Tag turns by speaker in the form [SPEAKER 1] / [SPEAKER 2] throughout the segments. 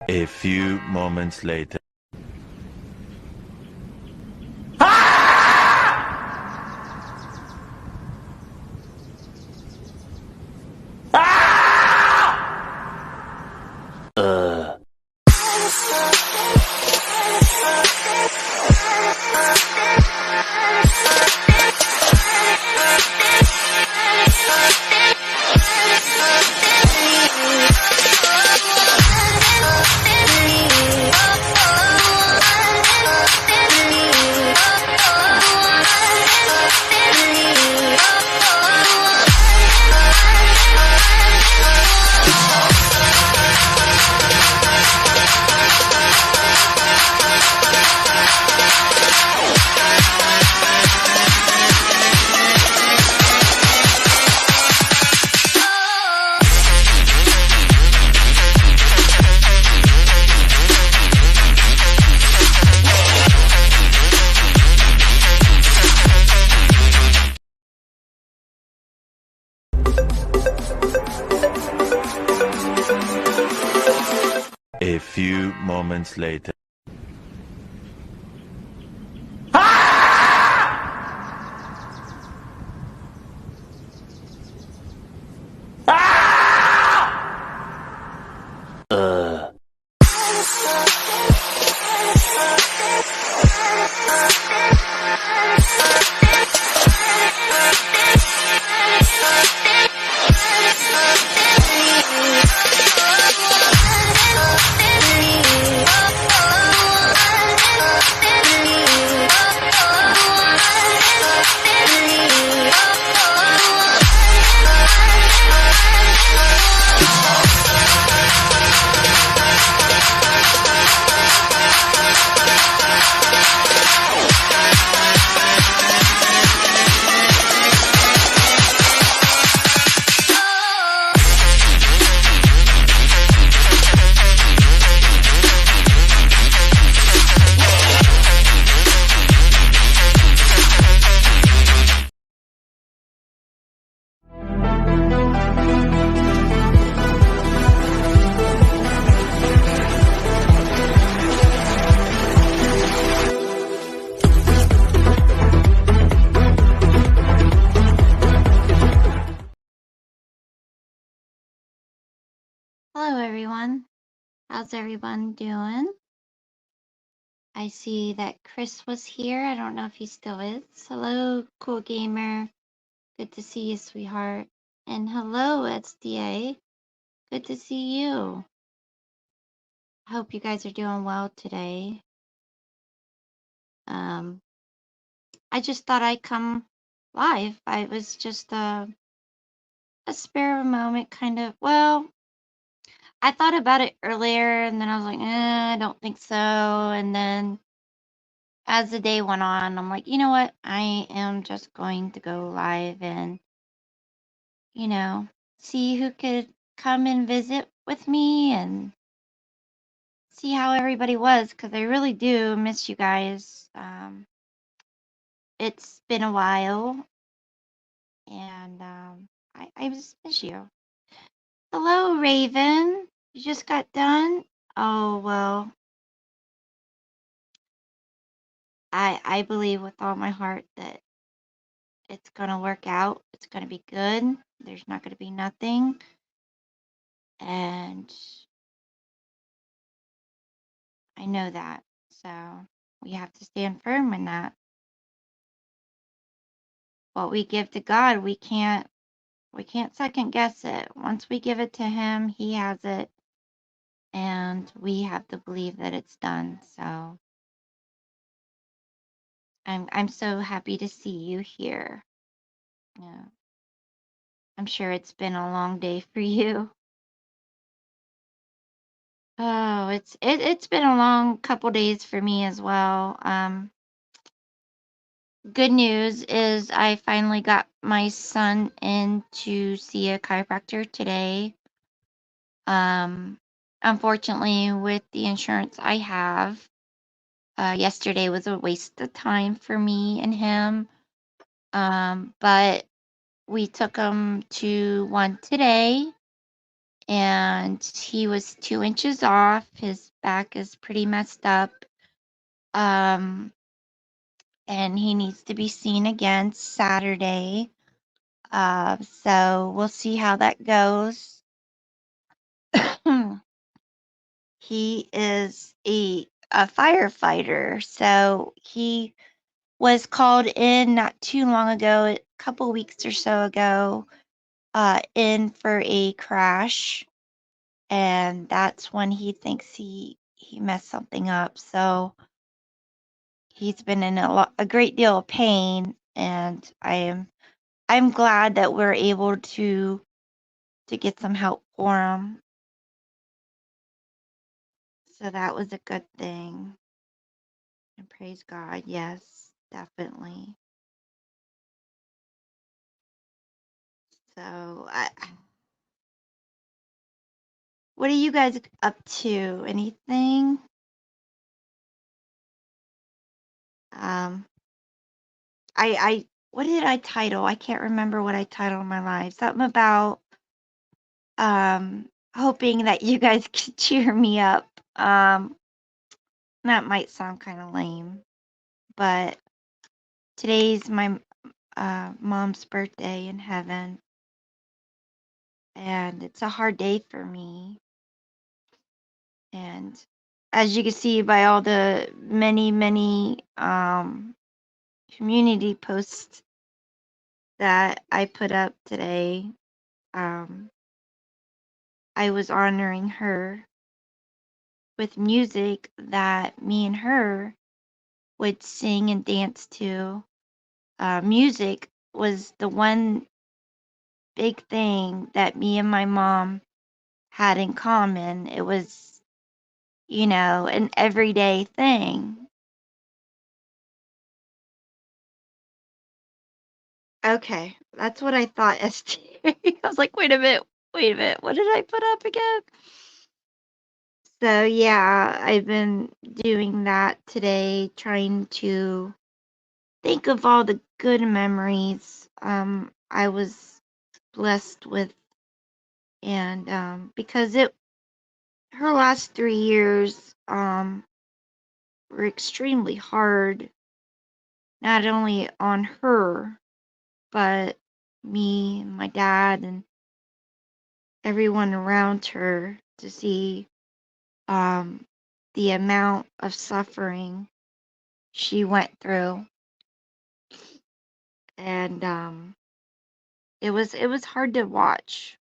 [SPEAKER 1] A few moments later. A few moments later.
[SPEAKER 2] Hello everyone. How's everyone doing? I see that Chris was here. I don't know if he still is. Hello, Cool Gamer. Good to see you, sweetheart. And hello, SDA. Good to see you. I hope you guys are doing well today. I just thought I'd come live. I was just a spare of a moment kind of, well, I thought about it earlier and then I was like, I don't think so. And then as the day went on, I'm like, you know what? I am just going to go live and, see who could come and visit with me and see how everybody was, because I really do miss you guys. It's been a while, and I just miss you. Hello, Raven. You just got done? Oh, well, I believe with all my heart that it's going to work out. It's going to be good. There's not going to be nothing. And I know that. So we have to stand firm in that. What we give to God, we can't second guess it. Once we give it to him, he has it. And we have to believe that it's done. So I'm so happy to see you here. Yeah. I'm sure it's been a long day for you. Oh, it's been a long couple days for me as well. Good news is I finally got my son in to see a chiropractor today. Unfortunately, with the insurance I have, yesterday was a waste of time for me and him. But we took him to one today, and he was 2 inches off. His back is pretty messed up. And he needs to be seen again Saturday. So we'll see how that goes. He is a firefighter, so he was called in not too long ago, a couple weeks or so ago, in for a crash, and that's when he thinks he messed something up. So he's been in a great deal of pain, and I'm glad that we're able to get some help for him. So that was a good thing. And praise God, yes, definitely. So what are you guys up to? Anything? I what did I title? I can't remember what I titled my live. Something about hoping that you guys could cheer me up. That might sound kind of lame, but today's my mom's birthday in heaven, and it's a hard day for me. And as you can see by all the many community posts that I put up today, I was honoring her with music that me and her would sing and dance to. Music was the one big thing that me and my mom had in common. It was, an everyday thing. Okay, that's what I thought, ST. I was like, wait a minute, what did I put up again? So yeah, I've been doing that today, trying to think of all the good memories I was blessed with, and because her last 3 years were extremely hard, not only on her, but me and my dad and everyone around her, to see the amount of suffering she went through. And it was hard to watch.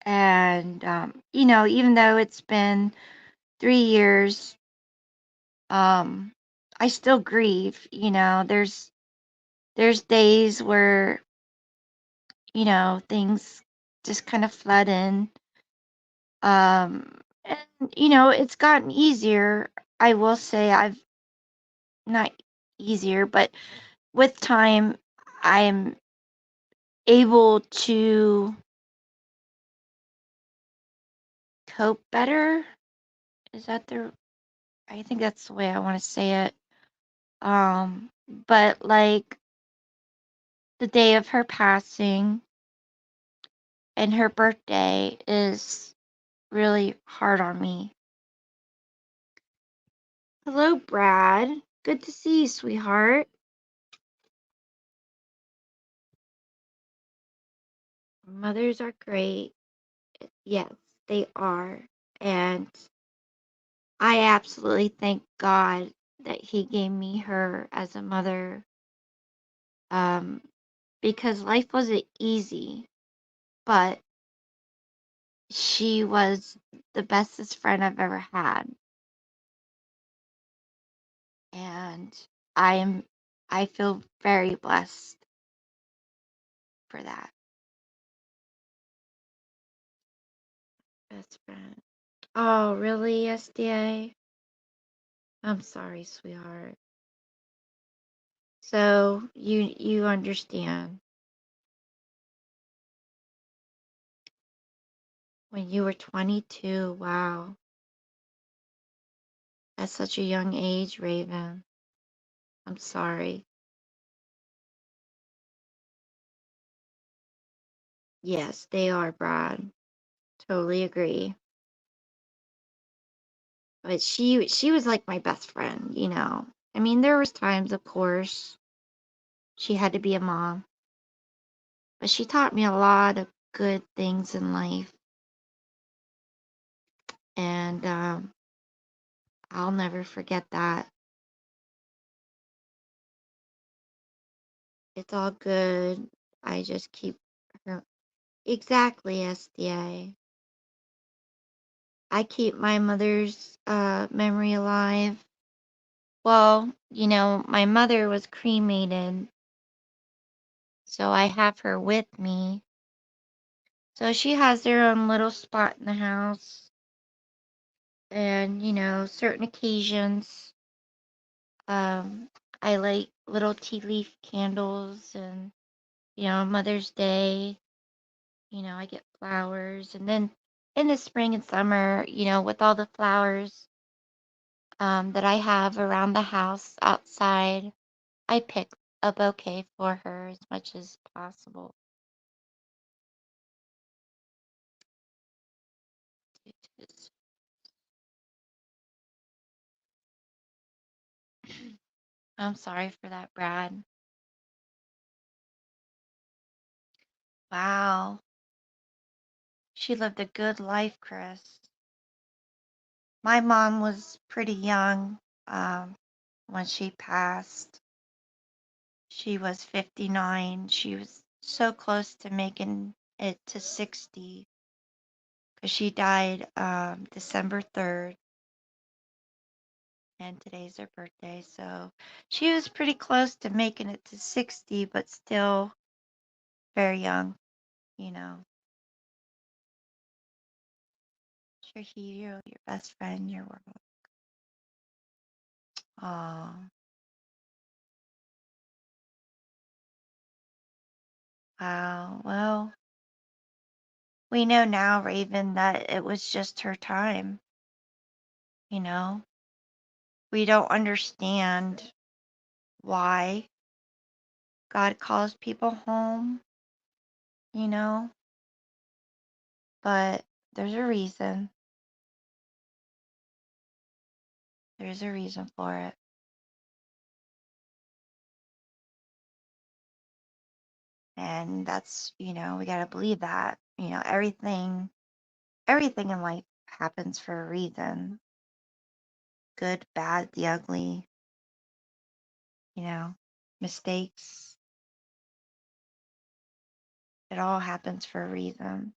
[SPEAKER 2] And even though it's been 3 years, I still grieve. There's days where things just kind of flood in. And it's gotten easier. I will say, I've not easier, but with time, I'm able to cope better. Is that I think that's the way I want to say it. But like the day of her passing and her birthday is really hard on me. Hello, Brad. Good to see you, sweetheart. Mothers are great. Yes, they are. And I absolutely thank God that He gave me her as a mother, because life wasn't easy, but she was the bestest friend I've ever had. And I feel very blessed for that. Best friend. Oh, really, SDA? I'm sorry, sweetheart. So you understand. When you were 22, wow. At such a young age, Raven. I'm sorry. Yes, they are, Brad. Totally agree. But she was like my best friend, you know. I mean, there was times, of course, she had to be a mom, but she taught me a lot of good things in life, and I'll never forget that. It's all good. I just keep her exactly, SDA. I keep my mother's memory alive. Well, you know, my mother was cremated, so I have her with me. So she has her own little spot in the house. And, you know, certain occasions, I light little tea leaf candles and, you know, Mother's Day, you know, I get flowers. And then in the spring and summer, you know, with all the flowers that I have around the house outside, I pick a bouquet for her as much as possible. I'm sorry for that, Brad. Wow. She lived a good life, Chris. My mom was pretty young when she passed. She was 59. She was so close to making it to 60 because she died December 3rd, and today's her birthday. So she was pretty close to making it to 60, but still very young, you know. Your hero, your best friend, your world. Oh, wow. Well, we know now, Raven, that it was just her time, you know. We don't understand why God calls people home, you know, but there's a reason. There's a reason for it. And that's, you know, we got to believe that, you know, everything in life happens for a reason. Good, bad, the ugly, you know, mistakes. It all happens for a reason.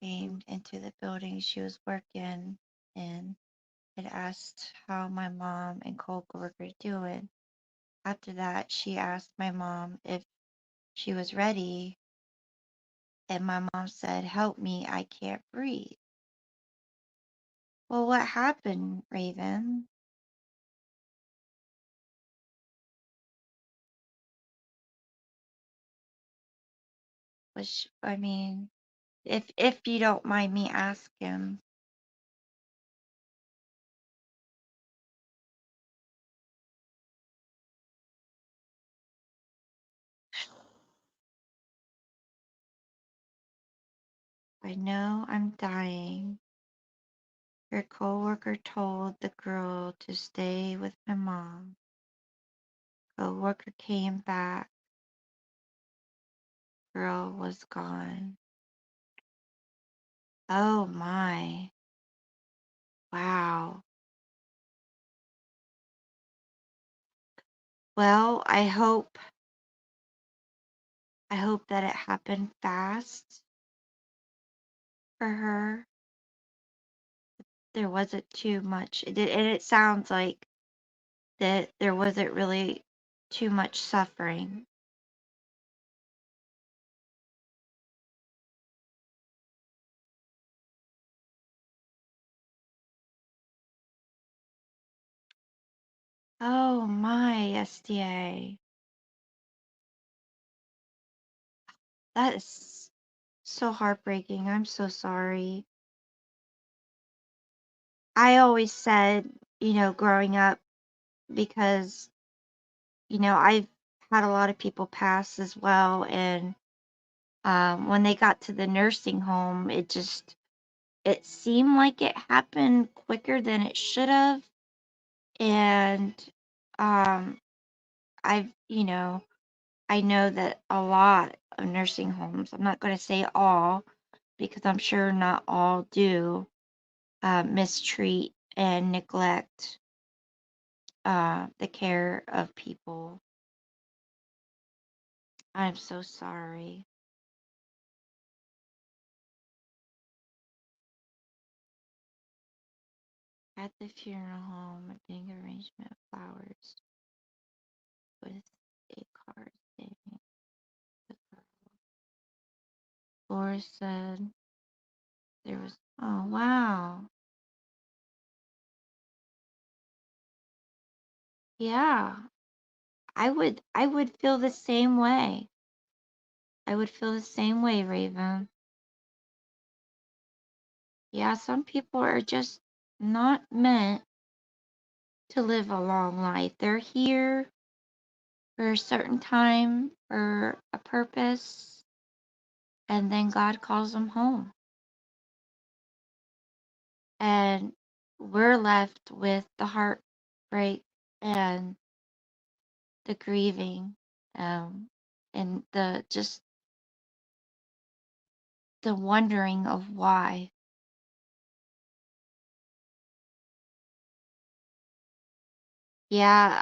[SPEAKER 2] Came into the building she was working in and asked how my mom and coworker were doing. After that, she asked my mom if she was ready, and my mom said, "Help me, I can't breathe." Well, what happened, Raven? I mean, if you don't mind me asking. I know I'm dying. Her coworker told the girl to stay with my mom. Coworker came back. Girl was gone. Oh my. Wow. Well, I hope that it happened fast for her. There wasn't too much. And it sounds like that there wasn't really too much suffering. Oh my, SDA. That is so heartbreaking. I'm so sorry. I always said, you know, growing up, because I've had a lot of people pass as well, and when they got to the nursing home, it seemed like it happened quicker than it should have. And I've, I know that a lot of nursing homes, I'm not going to say all, because I'm sure not all do, mistreat and neglect the care of people. I'm so sorry. At the funeral home, a big arrangement of flowers with a card saying the girl. Laura said there was, oh wow. Yeah, I would feel the same way. I would feel the same way, Raven. Yeah, some people are just not meant to live a long life. They're here for a certain time, for a purpose, and then God calls them home. And we're left with the heartbreak and the grieving, and the wondering of why. Yeah,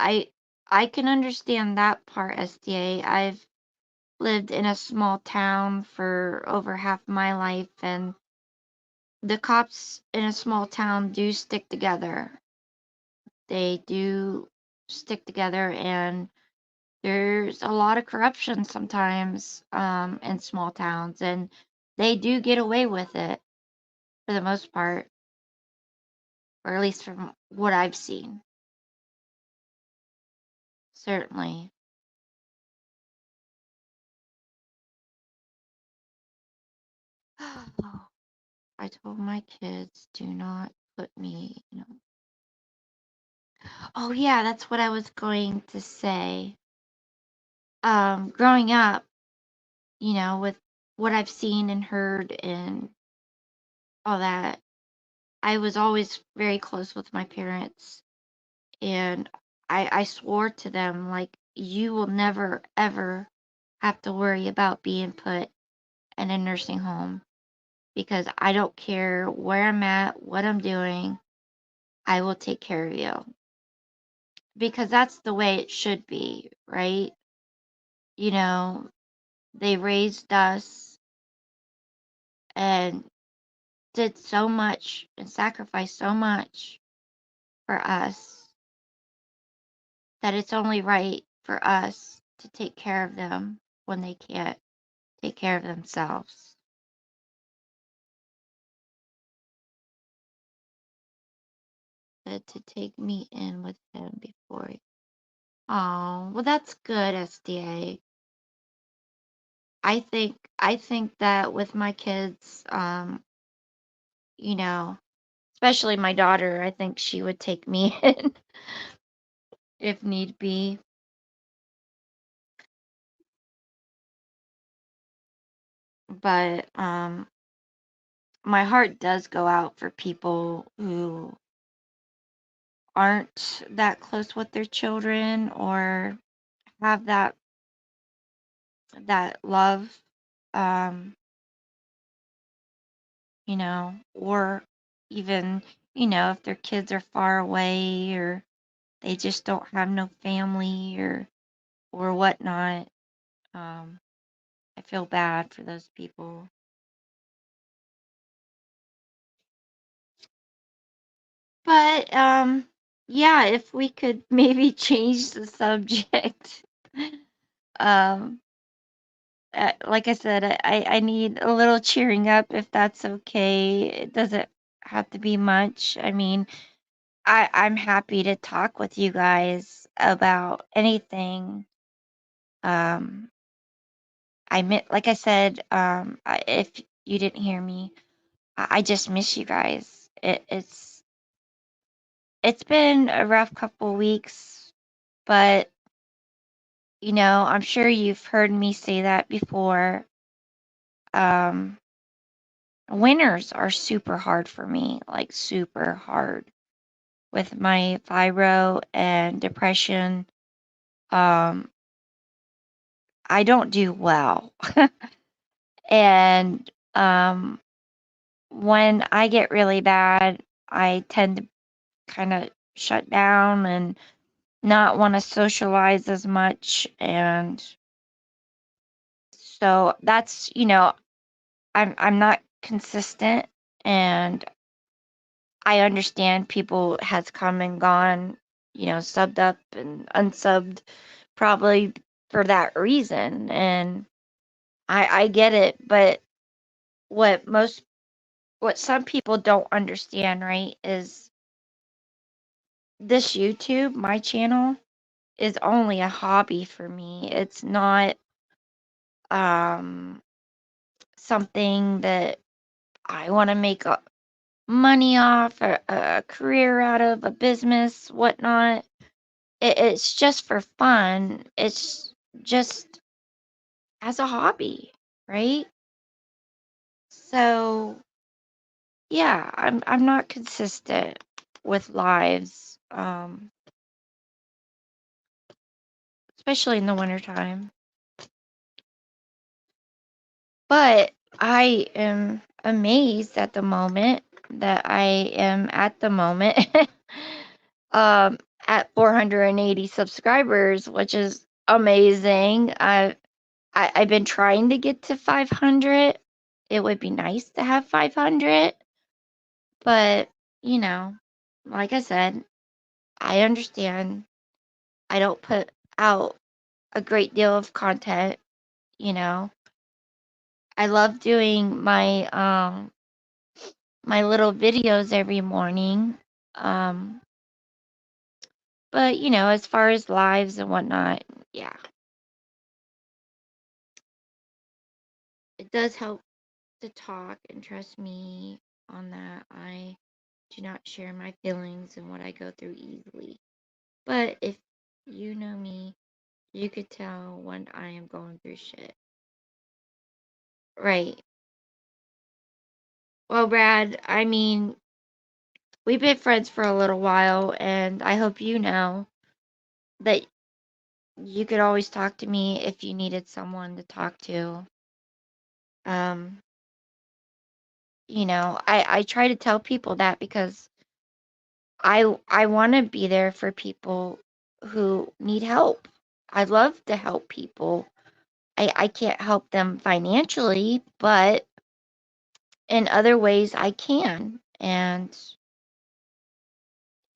[SPEAKER 2] I can understand that part, SDA. I've lived in a small town for over half my life, and the cops in a small town do stick together. They do stick together, and there's a lot of corruption sometimes in small towns, and they do get away with it for the most part, or at least from what I've seen. Certainly. I told my kids, do not put me. Oh yeah, that's what I was going to say. Growing up, with what I've seen and heard and all that, I was always very close with my parents, and I swore to them, like, you will never ever have to worry about being put in a nursing home, because I don't care where I'm at, what I'm doing, I will take care of you. Because that's the way it should be, right? You know, they raised us and did so much and sacrificed so much for us that it's only right for us to take care of them when they can't take care of themselves. Said to take me in with him before. Oh, well, that's good, SDA. I think that with my kids, you know, especially my daughter, I think she would take me in if need be. But my heart does go out for people who aren't that close with their children, or have that love, um, or even, if their kids are far away, or they just don't have no family, or whatnot. I feel bad for those people. But yeah, if we could maybe change the subject. um like I said, I need a little cheering up, if that's okay. It doesn't have to be much. I mean, I'm happy to talk with you guys about anything. Um, like I said, if you didn't hear me, I just miss you guys. It's been a rough couple weeks, but I'm sure you've heard me say that before. Winters are super hard for me, like super hard with my fibro and depression. Um, I don't do well. And when I get really bad, I tend to kind of shut down and not want to socialize as much. And so that's, I'm not consistent, and I understand people has come and gone, subbed up and unsubbed probably for that reason. And I get it, but what most what some people don't understand, right, is this YouTube, my channel, is only a hobby for me. It's not um something that I want to make money off, a career out of, a business, whatnot. It's just for fun. It's just as a hobby, right? So yeah, I'm not consistent with lives, especially in the wintertime. But I am amazed at the moment that I am at the moment um at 480 subscribers, which is amazing. I've been trying to get to 500. It would be nice to have 500, but you know, like I said, I understand I don't put out a great deal of content, you know. I love doing my little videos every morning. Um, but as far as lives and whatnot, yeah, it does help to talk, and trust me on that. I do not share my feelings and what I go through easily. But if you know me, you could tell when I am going through shit. Right. Well, Brad, I mean, we've been friends for a little while, and I hope you know that you could always talk to me if you needed someone to talk to. Um, I try to tell people that because I want to be there for people who need help. I love to help people. I can't help them financially, but in other ways I can. And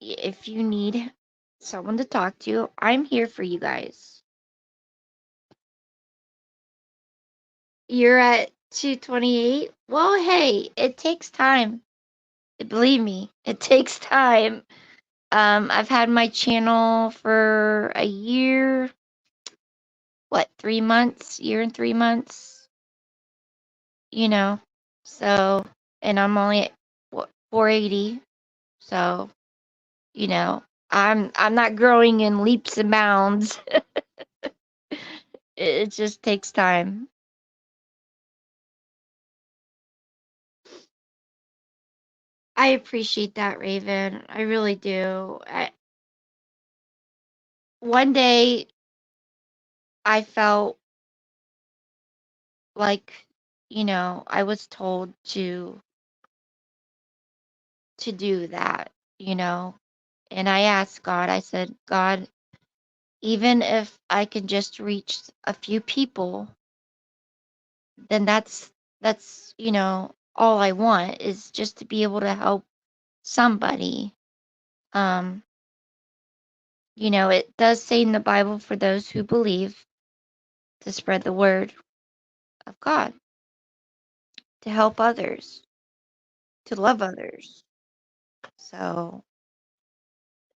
[SPEAKER 2] if you need someone to talk to, I'm here for you guys. You're at 228? Well, hey, it takes time. Believe me, it takes time. I've had my channel for a year, 3 months, year and 3 months, you know. So, and I'm only at 480. So, I'm not growing in leaps and bounds. It just takes time. I appreciate that, Raven. I really do. One day I felt like, I was told to do that, you know. And I asked God, I said, God, even if I can just reach a few people, then that's all I want is just to be able to help somebody. Um, it does say in the Bible for those who believe to spread the word of God, to help others, to love others. So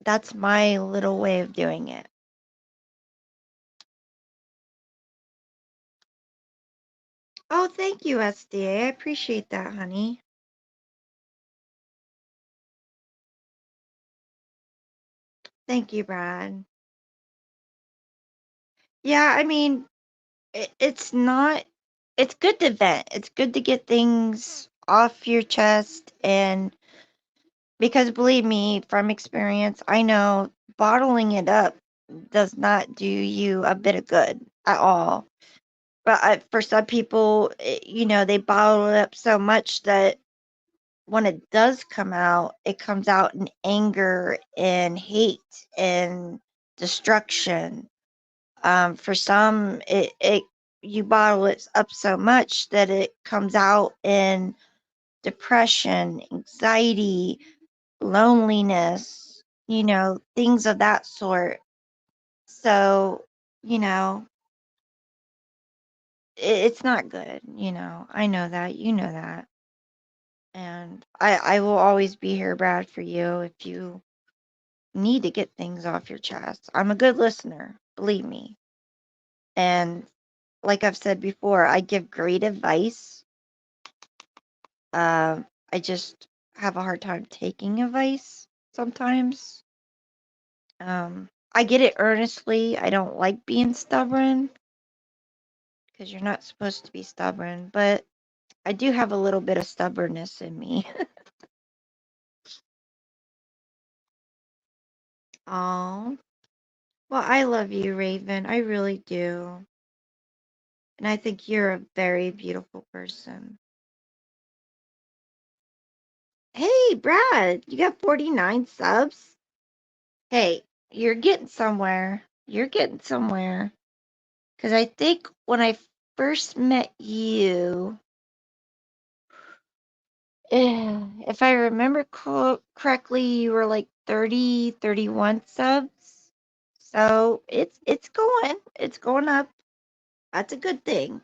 [SPEAKER 2] that's my little way of doing it. Oh, thank you, SDA. I appreciate that, honey. Thank you, Brad. Yeah, I mean, it's not, it's good to vent. It's good to get things off your chest. And because believe me, from experience, I know bottling it up does not do you a bit of good at all. But for some people, they bottle it up so much that when it does come out, it comes out in anger and hate and destruction. For some, it you bottle it up so much that it comes out in depression, anxiety, loneliness, things of that sort. So, you know, it's not good. I know that, know that. And I will always be here, Brad, for you if you need to get things off your chest. I'm a good listener, believe me. And like I've said before, I give great advice. I just have a hard time taking advice sometimes. I get it earnestly. I don't like being stubborn because you're not supposed to be stubborn, but I do have a little bit of stubbornness in me. Oh, well, I love you, Raven. I really do. And I think you're a very beautiful person. Hey, Brad, you got 49 subs? Hey, you're getting somewhere. You're getting somewhere. Because I think when I first met you, if I remember correctly, you were like 30, 31 subs. So it's going up. That's a good thing.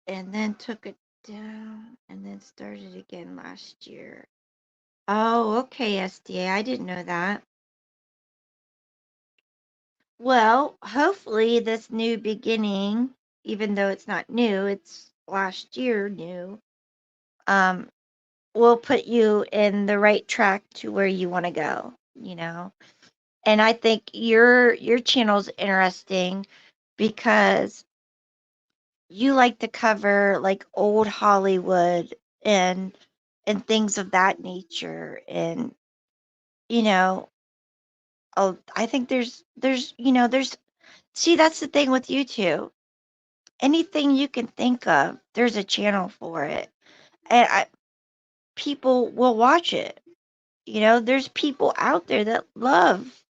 [SPEAKER 2] And then took it down and then started again last year. Oh, okay, SDA. I didn't know that. Well, hopefully this new beginning, even though it's not new, it's last year new, um, will put you in the right track to where you want to go, And I think your channel's interesting because you like to cover like old Hollywood and things of that nature. And you know I think there's see, that's the thing with YouTube. Anything you can think of, there's a channel for it, and people will watch it. There's people out there that love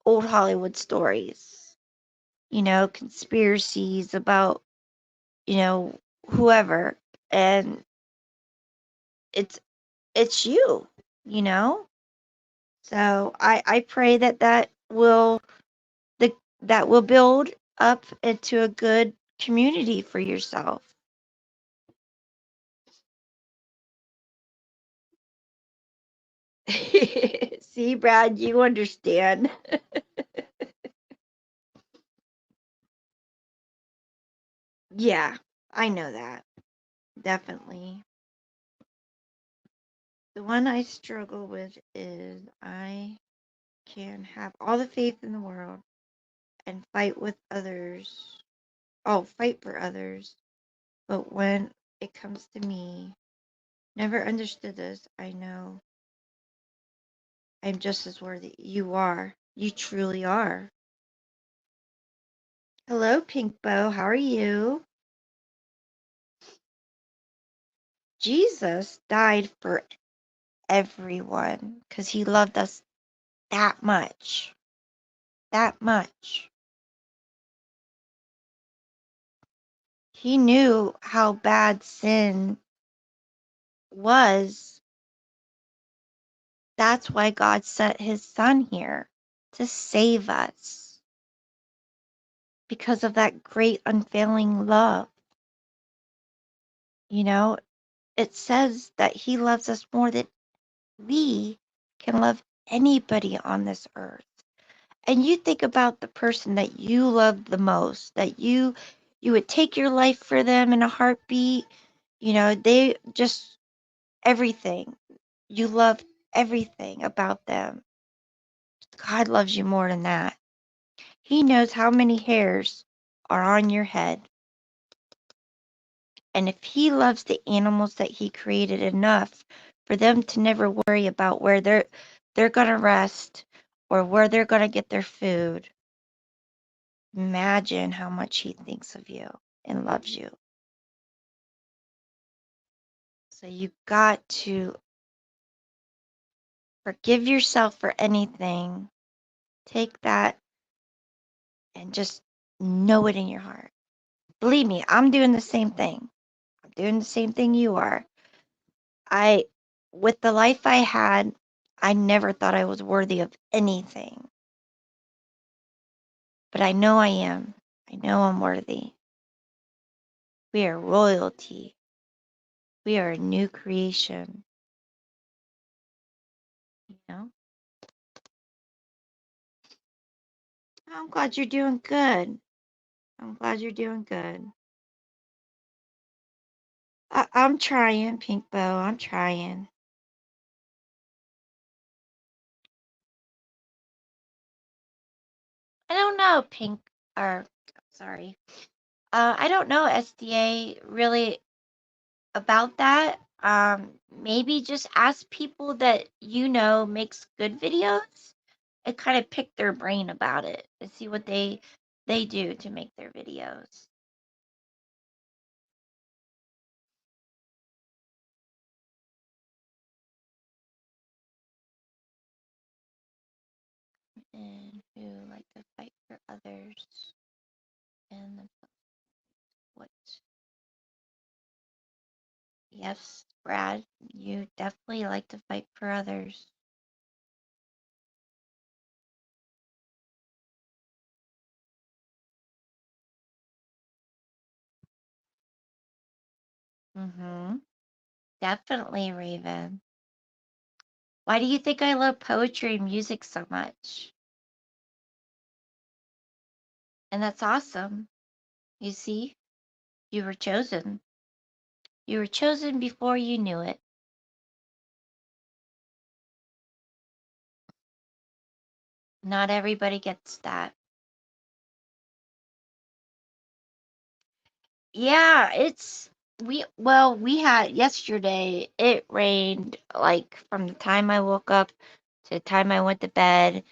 [SPEAKER 2] old Hollywood stories, conspiracies about, you know, whoever. And it's you, you know? So I pray the that will build up into a good community for yourself. See, Brad, you understand. Yeah, I know that. Definitely. The one I struggle with is I can have all the faith in the world and fight with others. Oh, fight for others. But when it comes to me, never understood this. I know I'm just as worthy. You are. You truly are. Hello, Pink Bow. How are you? Jesus died for everyone because he loved us that much. That much. He knew how bad sin was. That's why God sent his son here to save us because of that great unfailing love. It says that he loves us more than we can love anybody on this earth. And you think about the person that you love the most, that you would take your life for them in a heartbeat. They just everything. You love everything about them.
[SPEAKER 3] God loves you more than that. He knows how many hairs are on your head. And if he loves the animals that he created enough for them to never worry about where they're going to rest or where they're going to get their food, imagine how much he thinks of you and loves you. So you got to forgive yourself for anything. Take that and just know it in your heart. Believe me, I'm doing the same thing. I'm doing the same thing you are. With the life I had, I never thought I was worthy of anything. But I know I am. I know I'm worthy. We are royalty. We are a new creation. You know? I'm glad you're doing good. I'm glad you're doing good. I'm trying, Pink Bow. I'm trying. I don't know, Pink, or sorry. I don't know SDA really about that. Maybe just ask people that you know makes good videos and kind of pick their brain about it and see what they do to make their videos. And who like to fight for others and what? Yes, Brad, you definitely like to fight for others. Mm-hmm. Definitely, Raven. Why do you think I love poetry and music so much? And that's awesome. You see, you were chosen. You were chosen before you knew it. Not everybody gets that. Yeah, we had yesterday, it rained like from the time I woke up to the time I went to bed,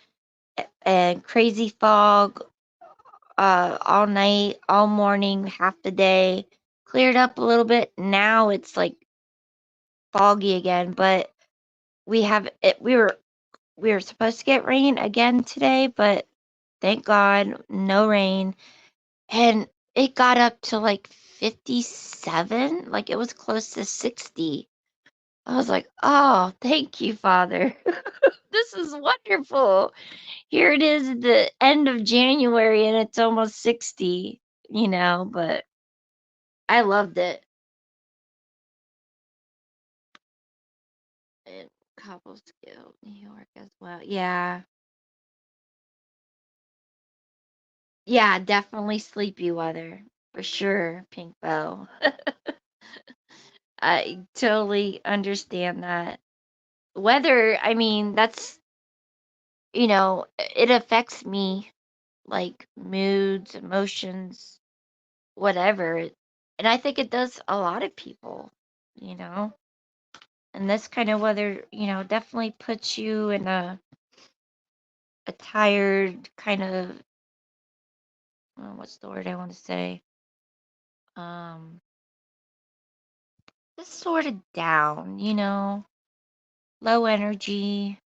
[SPEAKER 3] and crazy fog all night, all morning, half the day. Cleared up a little bit. Now it's like foggy again, but we have it we were supposed to get rain again today, but thank God no rain. And it got up to like 57, like it was close to 60. I was like, "Oh, thank you, Father. This is wonderful." Here it is at the end of January and it's almost 60, but I loved it. And Cobblesville, New York as well. Yeah. Yeah, definitely sleepy weather. For sure, Pink Bow. I totally understand that. Weather, I mean, it affects me, like moods, emotions, whatever. And I think it does a lot of people, you know. And this kind of weather, definitely puts you in a tired kind of, what's the word I want to say? Um, just sort of down, low energy.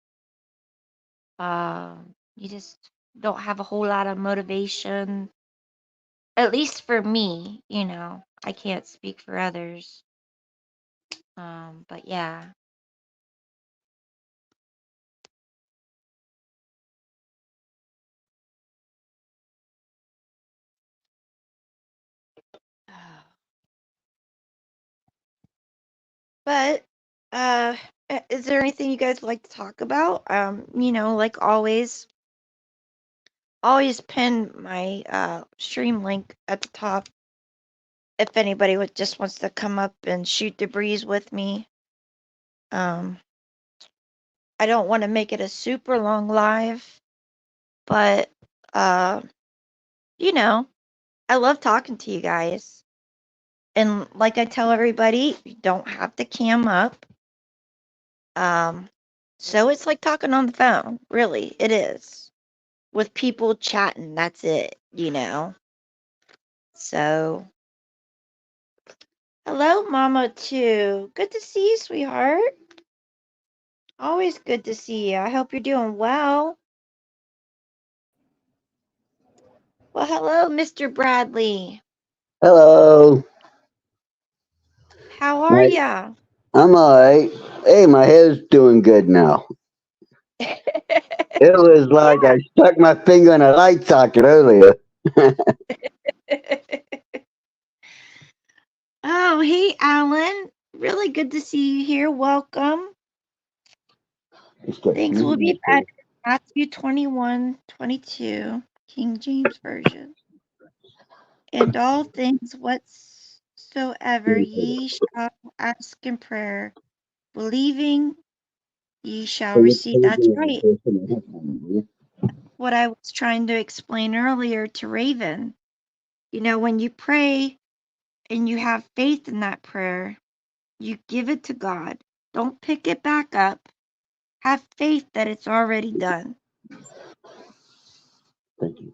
[SPEAKER 3] You just don't have a whole lot of motivation. At least for me, I can't speak for others. But yeah. But is there anything you guys would like to talk about? Like always pin my stream link at the top if anybody just wants to come up and shoot the breeze with me. I don't want to make it a super long live. but you know, I love talking to you guys. And like I tell everybody, you don't have to cam up. So it's like talking on the phone. Really, it is. With people chatting, that's it, So, hello, Mama, too. Good to see you, sweetheart. Always good to see you. I hope you're doing well. Well, hello, Mr. Bradley.
[SPEAKER 4] Hello.
[SPEAKER 3] How are ya?
[SPEAKER 4] I'm alright. Hey, my hair's doing good now. It was like I stuck my finger in a light socket earlier.
[SPEAKER 3] Oh, hey, Alan. Really good to see you here. Welcome. Things will be better. Matthew 21:22, King James Version. And all things whatsoever ye shall ask in prayer, believing ye shall receive. That's right. What I was trying to explain earlier to Raven. When you pray and you have faith in that prayer, you give it to God. Don't pick it back up. Have faith that it's already done.
[SPEAKER 4] Thank you.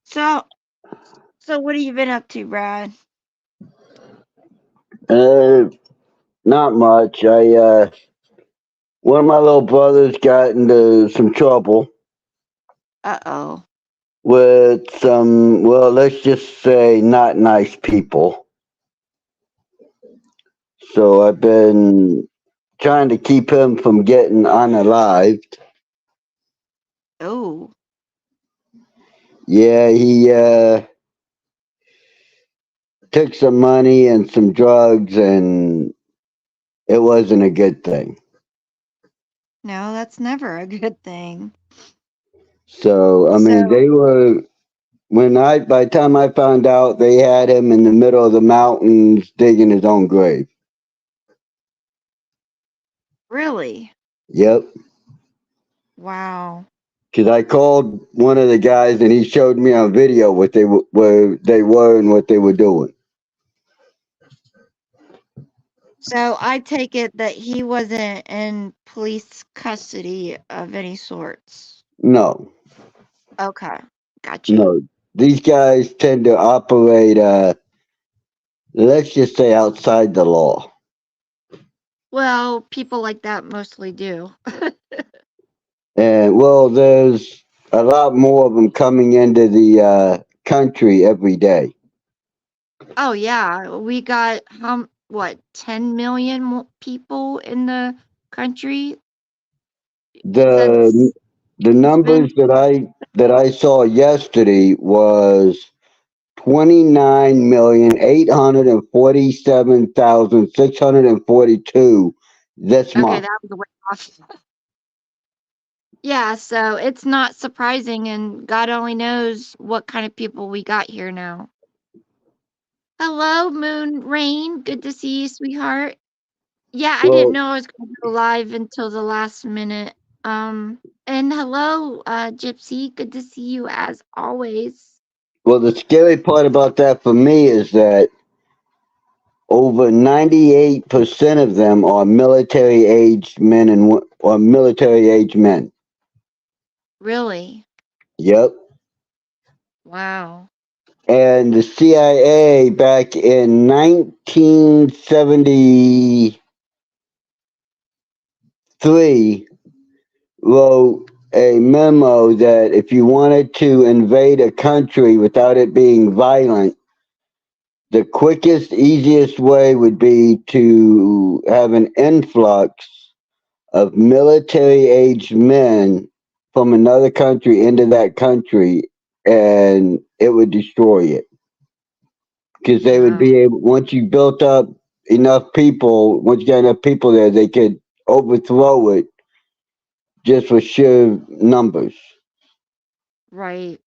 [SPEAKER 3] So what have you been up to, Brad?
[SPEAKER 4] Not much. One of my little brothers got into some trouble
[SPEAKER 3] Uh-oh.
[SPEAKER 4] with some, well, let's just say not nice people. So I've been trying to keep him from getting unalived.
[SPEAKER 3] Oh.
[SPEAKER 4] Yeah, he took some money and some drugs, and it wasn't a good thing.
[SPEAKER 3] No, that's never a good thing.
[SPEAKER 4] So, I mean, they were, by the time I found out, they had him in the middle of the mountains digging his own grave.
[SPEAKER 3] Really?
[SPEAKER 4] Yep.
[SPEAKER 3] Wow.
[SPEAKER 4] Because I called one of the guys and he showed me on video what where they were and what they were doing.
[SPEAKER 3] So I take it that he wasn't in police custody of any sorts.
[SPEAKER 4] No.
[SPEAKER 3] Okay. Gotcha.
[SPEAKER 4] No. These guys tend to operate, let's just say, outside the law.
[SPEAKER 3] Well, people like that mostly do.
[SPEAKER 4] And, well, there's a lot more of them coming into the country every day.
[SPEAKER 3] Oh yeah, we got 10 million people in the country
[SPEAKER 4] The
[SPEAKER 3] since
[SPEAKER 4] the
[SPEAKER 3] it's been.
[SPEAKER 4] numbers that I saw yesterday was 29,847,642 this
[SPEAKER 3] Okay,
[SPEAKER 4] month.
[SPEAKER 3] that was way off. Yeah, so it's not surprising, and God only knows what kind of people we got here now. Hello, Moon Rain. Good to see you, sweetheart. Yeah, I didn't
[SPEAKER 4] Well,
[SPEAKER 3] know I was going to go live until the last minute. And hello, Gypsy. Good to see you as always.
[SPEAKER 4] the scary part about that for me is that over 98% of them are military aged men or military aged men.
[SPEAKER 3] Really?
[SPEAKER 4] Yep.
[SPEAKER 3] Wow.
[SPEAKER 4] And the CIA back in 1973 wrote a memo that if you wanted to invade a country without it being violent, the quickest, easiest way would be to have an influx of military aged men from another country into that country, and it would destroy it. Because they would
[SPEAKER 3] Wow.
[SPEAKER 4] be able, once you built up enough people, once you got enough people there, they could overthrow it just with sheer numbers.
[SPEAKER 3] Right.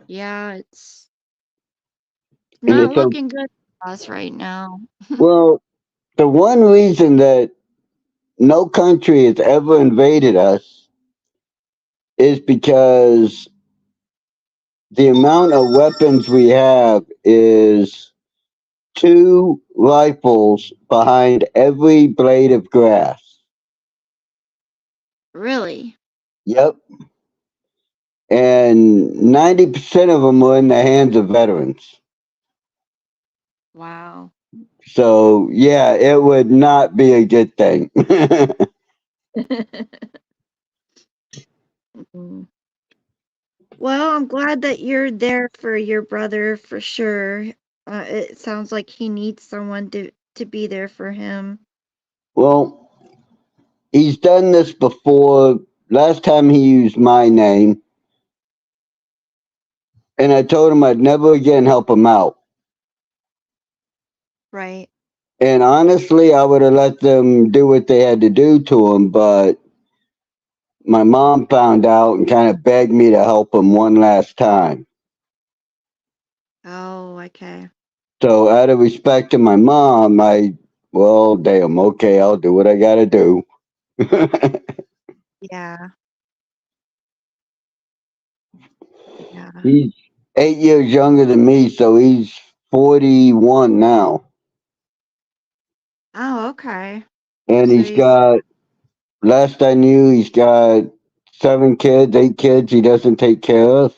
[SPEAKER 3] Yeah, it's
[SPEAKER 4] And
[SPEAKER 3] not
[SPEAKER 4] it's
[SPEAKER 3] looking good for us right now.
[SPEAKER 4] well, the one reason that no country has ever invaded us is because the amount of weapons we have is 2 rifles behind every blade of grass.
[SPEAKER 3] Really?
[SPEAKER 4] Yep. And 90% of them were in the hands of veterans.
[SPEAKER 3] Wow.
[SPEAKER 4] So, yeah, it would not be a good thing.
[SPEAKER 3] Mm. Well, I'm glad that you're there for your brother for sure. It sounds like he needs someone to be there for him.
[SPEAKER 4] Well, he's done this before. Last time he used my name, and I told him I'd never again help him out.
[SPEAKER 3] Right.
[SPEAKER 4] And honestly, I would have let them do what they had to do to him, but my mom found out and kind of begged me to help him one last time.
[SPEAKER 3] Oh, okay.
[SPEAKER 4] So, out of respect to my mom, well, damn, okay, I'll do what I gotta do.
[SPEAKER 3] Yeah. Yeah.
[SPEAKER 4] He's 8 years younger than me, so he's 41 now.
[SPEAKER 3] Oh, okay.
[SPEAKER 4] And
[SPEAKER 3] So
[SPEAKER 4] he's got, last I knew, he's got 7 kids, 8 kids he doesn't take care of.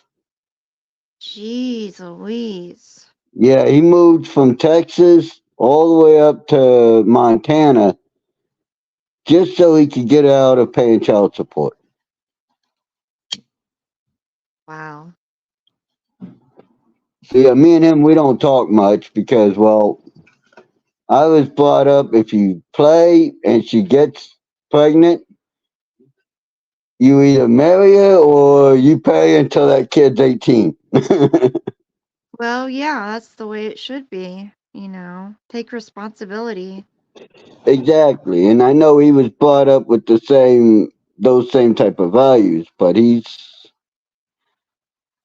[SPEAKER 3] Jeez Louise.
[SPEAKER 4] Yeah, he moved from Texas all the way up to Montana just so he could get out of paying child support.
[SPEAKER 3] Wow.
[SPEAKER 4] So yeah, me and him, we don't talk much because, well, I was brought up if you play and she gets pregnant, you either marry her or you pay until that kid's 18.
[SPEAKER 3] Well, yeah, that's the way it should be, Take responsibility.
[SPEAKER 4] Exactly. And I know he was brought up with those same type of values, but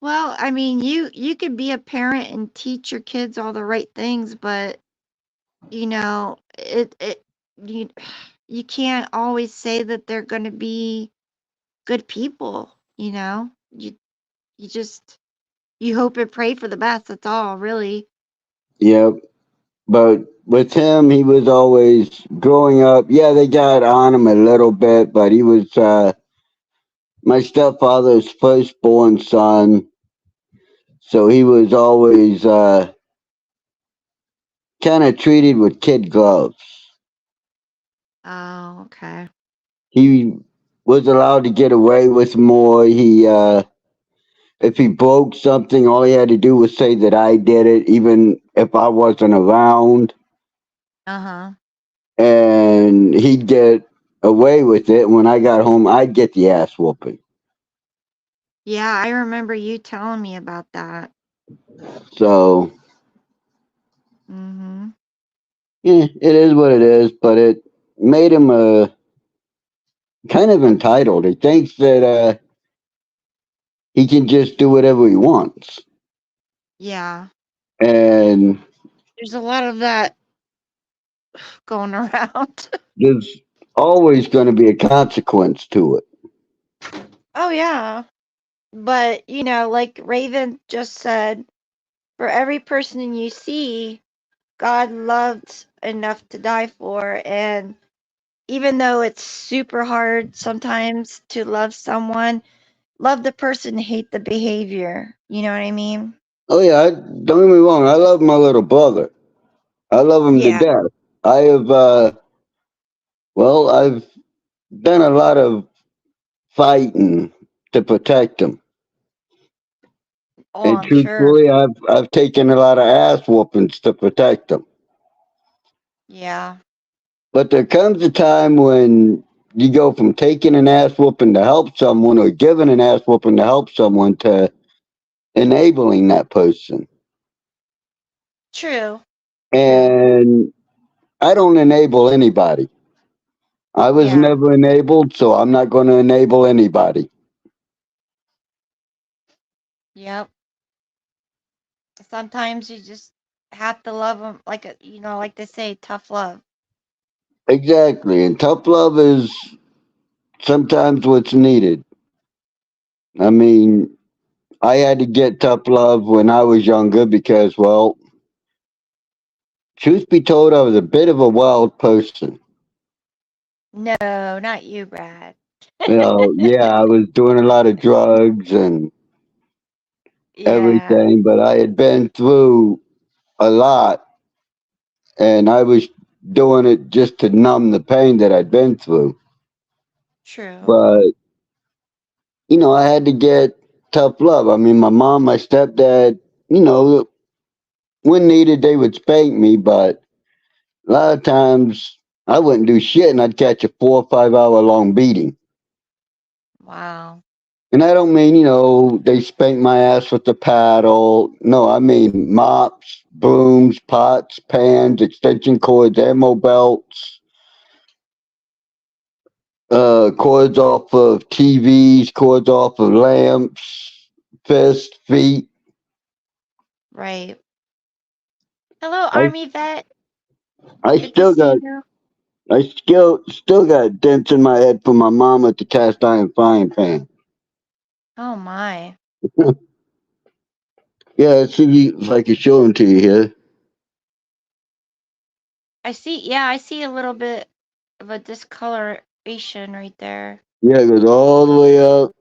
[SPEAKER 3] Well, I mean, you could be a parent and teach your kids all the right things, but it you you can't always say that they're going to be good people. You just you hope and pray for the best, that's all, really.
[SPEAKER 4] yeah, but with him, he was always growing up. Yeah, they got on him a little bit, but he was my stepfather's firstborn son, so he was always kind of treated with kid gloves.
[SPEAKER 3] Oh, okay.
[SPEAKER 4] He was allowed to get away with more. If he broke something, all he had to do was say that I did it, even if I wasn't around,
[SPEAKER 3] Uh-huh.
[SPEAKER 4] and he'd get away with it. When I got home, I'd get the ass whooping.
[SPEAKER 3] Yeah, I remember you telling me about that.
[SPEAKER 4] So,
[SPEAKER 3] Mhm.
[SPEAKER 4] yeah, it is what it is, but it made him kind of entitled. He thinks that he can just do whatever he wants.
[SPEAKER 3] Yeah.
[SPEAKER 4] And
[SPEAKER 3] There's a lot of that going around.
[SPEAKER 4] there's always going to be a consequence to it.
[SPEAKER 3] Oh, yeah. But, like Raven just said, for every person you see, God loved enough to die for. And even though it's super hard sometimes to love someone, love the person, hate the behavior. You know what I mean?
[SPEAKER 4] Oh yeah, don't get me wrong. I love my little brother. I love him to
[SPEAKER 3] Yeah.
[SPEAKER 4] death. I have, I've done a lot of fighting to protect him,
[SPEAKER 3] Oh,
[SPEAKER 4] and
[SPEAKER 3] I'm sure.
[SPEAKER 4] truthfully, I've taken a lot of ass whoopings to protect him.
[SPEAKER 3] Yeah.
[SPEAKER 4] But there comes a time when you go from taking an ass whooping to help someone, or giving an ass whooping to help someone, to enabling that person.
[SPEAKER 3] True. True.
[SPEAKER 4] And I don't enable anybody. I was
[SPEAKER 3] Yeah.
[SPEAKER 4] never enabled, so I'm not going to enable anybody.
[SPEAKER 3] Yep. Sometimes you just have to love them like like they say, tough love.
[SPEAKER 4] Exactly. And tough love is sometimes what's needed. I mean, I had to get tough love when I was younger because, well, truth be told, I was a bit of a wild person.
[SPEAKER 3] No, not you, Brad.
[SPEAKER 4] You know, yeah, I was doing a lot of drugs and
[SPEAKER 3] Yeah,
[SPEAKER 4] everything, but I had been through a lot and I was doing it just to numb the pain that I'd been through.
[SPEAKER 3] true.
[SPEAKER 4] But, I had to get tough love. I mean, my mom, my stepdad, you know, when needed, they would spank me, but a lot of times I wouldn't do shit and I'd catch a 4 or 5 hour long beating.
[SPEAKER 3] Wow.
[SPEAKER 4] And I don't mean, they spank my ass with the paddle. No, I mean mops, brooms, pots, pans, extension cords, ammo belts, cords off of TVs, cords off of lamps, fists, feet.
[SPEAKER 3] Right. Hello,
[SPEAKER 4] I
[SPEAKER 3] Army vet.
[SPEAKER 4] I
[SPEAKER 3] Good to
[SPEAKER 4] still
[SPEAKER 3] see
[SPEAKER 4] got
[SPEAKER 3] you.
[SPEAKER 4] I still got dents in my head from my mom at the cast iron frying pan.
[SPEAKER 3] Oh my.
[SPEAKER 4] Yeah, let's see if I can show them to you here.
[SPEAKER 3] I see. Yeah, I see a little bit of a discoloration right there.
[SPEAKER 4] Yeah, it goes all the way up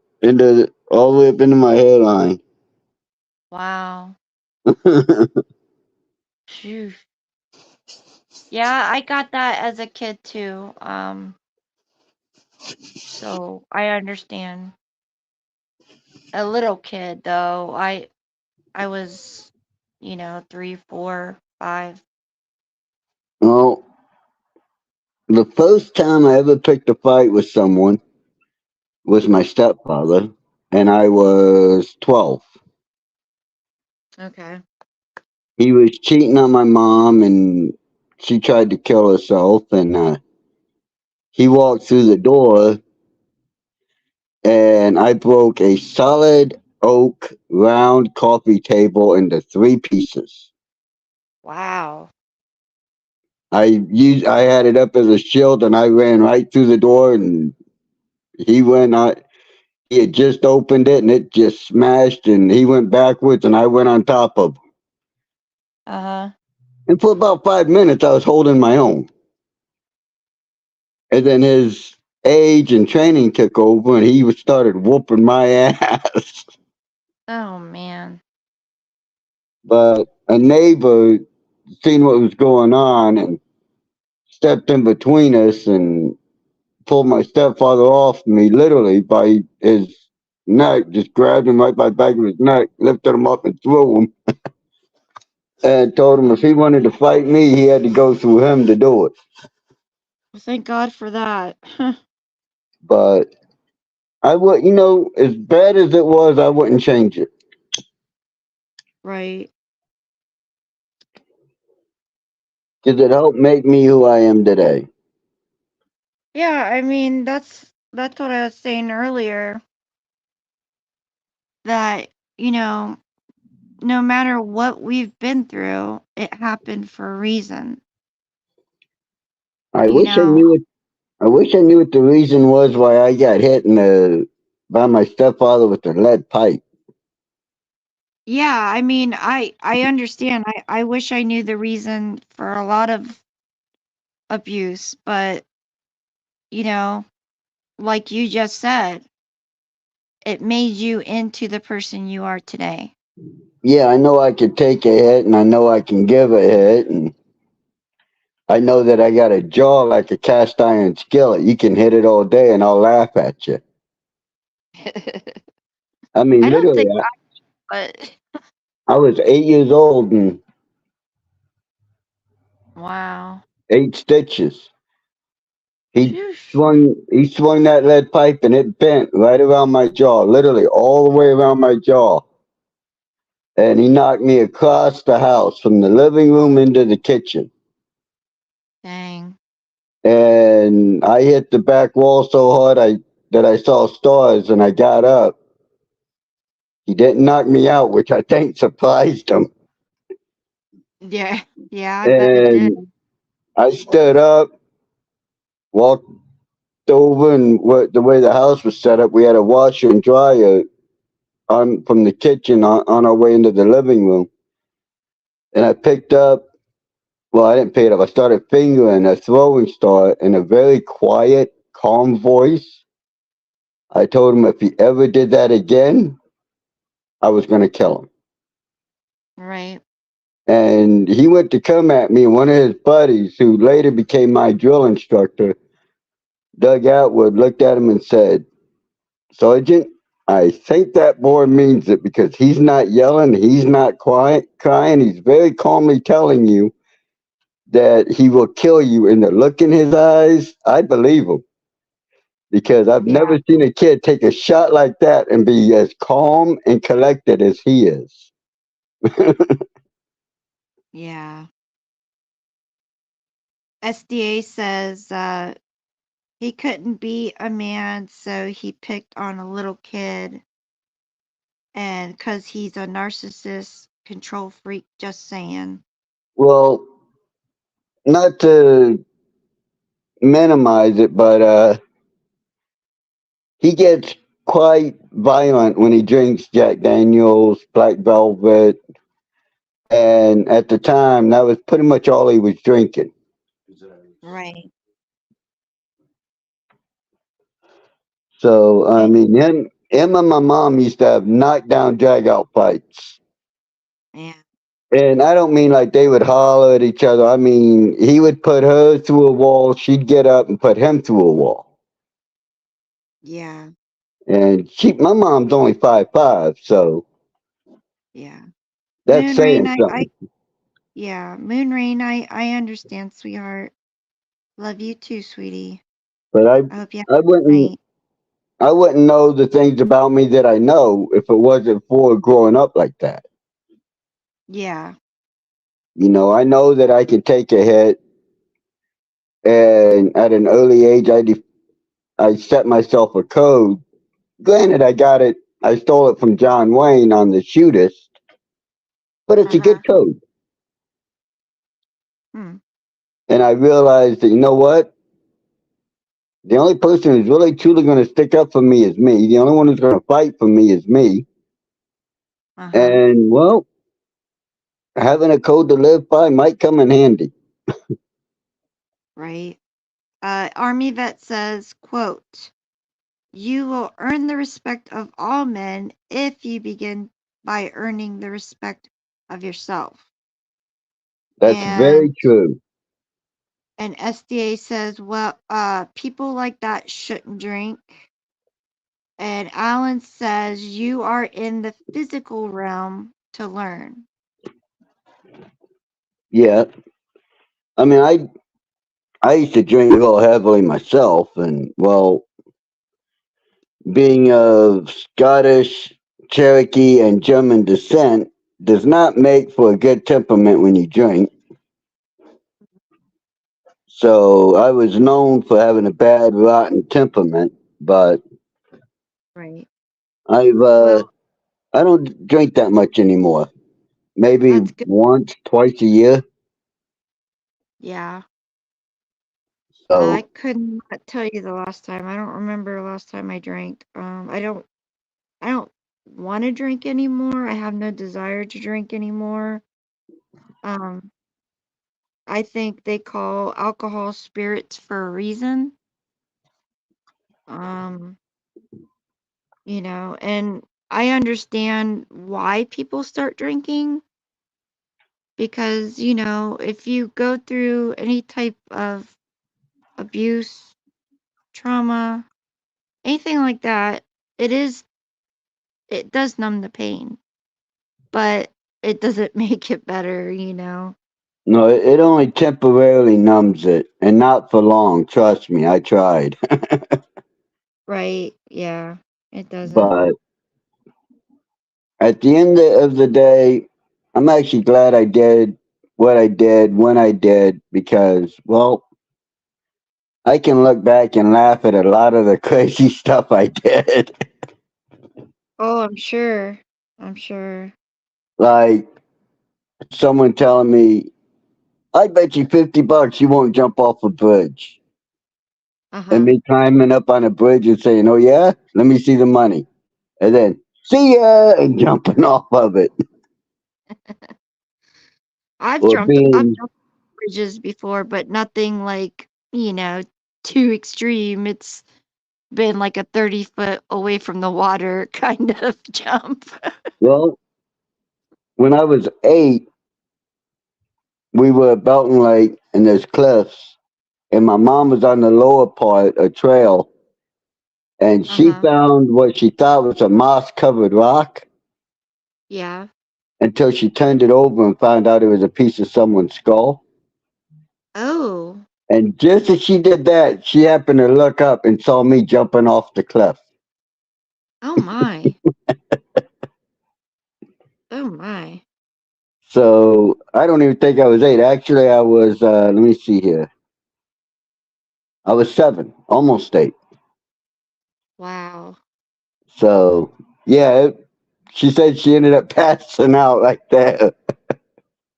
[SPEAKER 4] all the way up into my hairline.
[SPEAKER 3] Wow. Phew. Yeah, I got that as a kid too. So I understand. A little kid though. I was, 3, 4, 5.
[SPEAKER 4] Well, the first time I ever picked a fight with someone was my stepfather, and I was 12.
[SPEAKER 3] Okay.
[SPEAKER 4] He was cheating on my mom, and she tried to kill herself, and he walked through the door, and I broke a solid oak round coffee table into 3 pieces.
[SPEAKER 3] Wow.
[SPEAKER 4] I had it up as a shield, and I ran right through the door, and he went out. He had just opened it and it just smashed and he went backwards and I went on top of him.
[SPEAKER 3] Uh-huh.
[SPEAKER 4] And for about 5 minutes I was holding my own. And then his age and training took over and he started whooping my ass.
[SPEAKER 3] Oh man.
[SPEAKER 4] But a neighbor seen what was going on and stepped in between us and pulled my stepfather off me literally by his neck, just grabbed him right by the back of his neck, lifted him up and threw him. And told him if he wanted to fight me, he had to go through him to do it.
[SPEAKER 3] Well, thank God for that.
[SPEAKER 4] But I would, as bad as it was, I wouldn't change it
[SPEAKER 3] Right.
[SPEAKER 4] because it helped make me who I am today.
[SPEAKER 3] Yeah, I mean that's what I was saying earlier, that, no matter what we've been through, it happened for a reason.
[SPEAKER 4] I
[SPEAKER 3] You
[SPEAKER 4] wish I
[SPEAKER 3] know,
[SPEAKER 4] knew it. I wish I knew what the reason was why I got hit by my stepfather with the lead pipe.
[SPEAKER 3] yeah, I mean, I understand. I wish I knew the reason for a lot of abuse, but you know, like you just said, it made you into the person you are today.
[SPEAKER 4] Yeah, I know I could take a hit and I know I can give a hit and I know that I got a jaw like a cast iron skillet. You can hit it all day and I'll laugh at you. I
[SPEAKER 3] I
[SPEAKER 4] mean,
[SPEAKER 3] don't
[SPEAKER 4] literally,
[SPEAKER 3] think but
[SPEAKER 4] I was 8 years old and
[SPEAKER 3] wow.
[SPEAKER 4] 8 stitches. He
[SPEAKER 3] Phew.
[SPEAKER 4] swung that lead pipe and it bent right around my jaw, literally all the way around my jaw. And he knocked me across the house from the living room into the kitchen.
[SPEAKER 3] Dang.
[SPEAKER 4] And I hit the back wall so hard that I saw stars and I got up. He didn't knock me out, which I think surprised him.
[SPEAKER 3] Yeah. Yeah, I bet it did.
[SPEAKER 4] And I stood up walked over, and the way the house was set up, we had a washer and dryer on from the kitchen on our way into the living room. And I picked up, well, I didn't pick it up. I started fingering a throwing star in a very quiet, calm voice. I told him if he ever did that again, I was going to kill him.
[SPEAKER 3] Right.
[SPEAKER 4] And he went to come at me, and one of his buddies, who later became my drill instructor, Doug Atwood, looked at him and said, "Sergeant, I think that boy means it because he's not yelling, he's not crying, he's very calmly telling you that he will kill you." And the look in his eyes, I believe him because I've
[SPEAKER 3] Yeah.
[SPEAKER 4] never seen a kid take a shot like that and be as calm and collected as he is.
[SPEAKER 3] Yeah. SDA says he couldn't be a man, so he picked on a little kid, and because he's a narcissist, control freak. Just saying.
[SPEAKER 4] Well, not to minimize it, but he gets quite violent when he drinks Jack Daniels, Black Velvet, and at the time, that was pretty much all he was drinking.
[SPEAKER 3] Right.
[SPEAKER 4] So, I mean, him and my mom used to have knockdown, drag out fights.
[SPEAKER 3] Yeah.
[SPEAKER 4] And I don't mean like they would holler at each other. I mean, he would put her through a wall, she'd get up and put him through a wall.
[SPEAKER 3] Yeah.
[SPEAKER 4] And my mom's only 5'5", so
[SPEAKER 3] Yeah.
[SPEAKER 4] that's
[SPEAKER 3] Moon Rain,
[SPEAKER 4] saying something.
[SPEAKER 3] yeah, Moon Rain, I understand, sweetheart. Love you too, sweetie.
[SPEAKER 4] But
[SPEAKER 3] I hope you have
[SPEAKER 4] I
[SPEAKER 3] a good
[SPEAKER 4] wouldn't
[SPEAKER 3] night.
[SPEAKER 4] I wouldn't know the things about me that I know if it wasn't for growing up like that.
[SPEAKER 3] Yeah.
[SPEAKER 4] You know, I know that I can take a hit, and at an early age, I set myself a code. Granted, I stole it from John Wayne on the Shootist, but it's a
[SPEAKER 3] Uh-huh.
[SPEAKER 4] good code.
[SPEAKER 3] Hmm.
[SPEAKER 4] And I realized that, you know what? The only person who's really truly going to stick up for me is me. The only one who's going to fight for me is me.
[SPEAKER 3] Uh-huh.
[SPEAKER 4] And, well, having a code to live by might come in handy.
[SPEAKER 3] Right. Army Vet says, quote, "You will earn the respect of all men if you begin by earning the respect of yourself."
[SPEAKER 4] That's very
[SPEAKER 3] And
[SPEAKER 4] true.
[SPEAKER 3] SDA says, well, people like that shouldn't drink. And Alan says, you are in the physical realm to learn.
[SPEAKER 4] Yeah. I mean, I used to drink real heavily myself, and, well, being of Scottish, Cherokee, and German descent does not make for a good temperament when you drink. So I was known for having a bad, rotten temperament, but
[SPEAKER 3] Right.
[SPEAKER 4] I've
[SPEAKER 3] Well,
[SPEAKER 4] I don't drink that much anymore. Maybe
[SPEAKER 3] that's good.
[SPEAKER 4] once, twice a year.
[SPEAKER 3] Yeah. I
[SPEAKER 4] So
[SPEAKER 3] could not tell you the last time. I don't remember the last time I drank. I don't want to drink anymore. I have no desire to drink anymore. Um, I think they call alcohol spirits for a reason. Um, and I understand why people start drinking because, if you go through any type of abuse, trauma, anything like that, it does numb the pain, but it doesn't make it better.
[SPEAKER 4] no, it only temporarily numbs it, and not for long. Trust me, I tried.
[SPEAKER 3] Right? Yeah, it doesn't.
[SPEAKER 4] But at the end of the day, I'm actually glad I did what I did when I did because, well, I can look back and laugh at a lot of the crazy stuff I did.
[SPEAKER 3] Oh, I'm sure. I'm sure.
[SPEAKER 4] Like someone telling me, "I bet you $50 you won't jump off a bridge." and me climbing up on a bridge and saying, "Oh yeah, let me see the money," and then see ya and jumping off of it, or
[SPEAKER 3] I've
[SPEAKER 4] being
[SPEAKER 3] jumped bridges before, but nothing like, too extreme. It's been like a 30-foot away from the water kind of jump.
[SPEAKER 4] well. When I was 8, we were at Belton Lake, and there's cliffs, and my mom was on the lower part, a trail, and she
[SPEAKER 3] Uh-huh.
[SPEAKER 4] found what she thought was a moss-covered rock
[SPEAKER 3] Yeah.
[SPEAKER 4] until she turned it over and found out it was a piece of someone's skull.
[SPEAKER 3] Oh.
[SPEAKER 4] And just as she did that, she happened to look up and saw me jumping off the cliff.
[SPEAKER 3] Oh my. Oh my.
[SPEAKER 4] So I don't even think I was 8. Actually, I was, let me see here. I was 7, almost 8.
[SPEAKER 3] Wow.
[SPEAKER 4] So, yeah, she said she ended up passing out like that.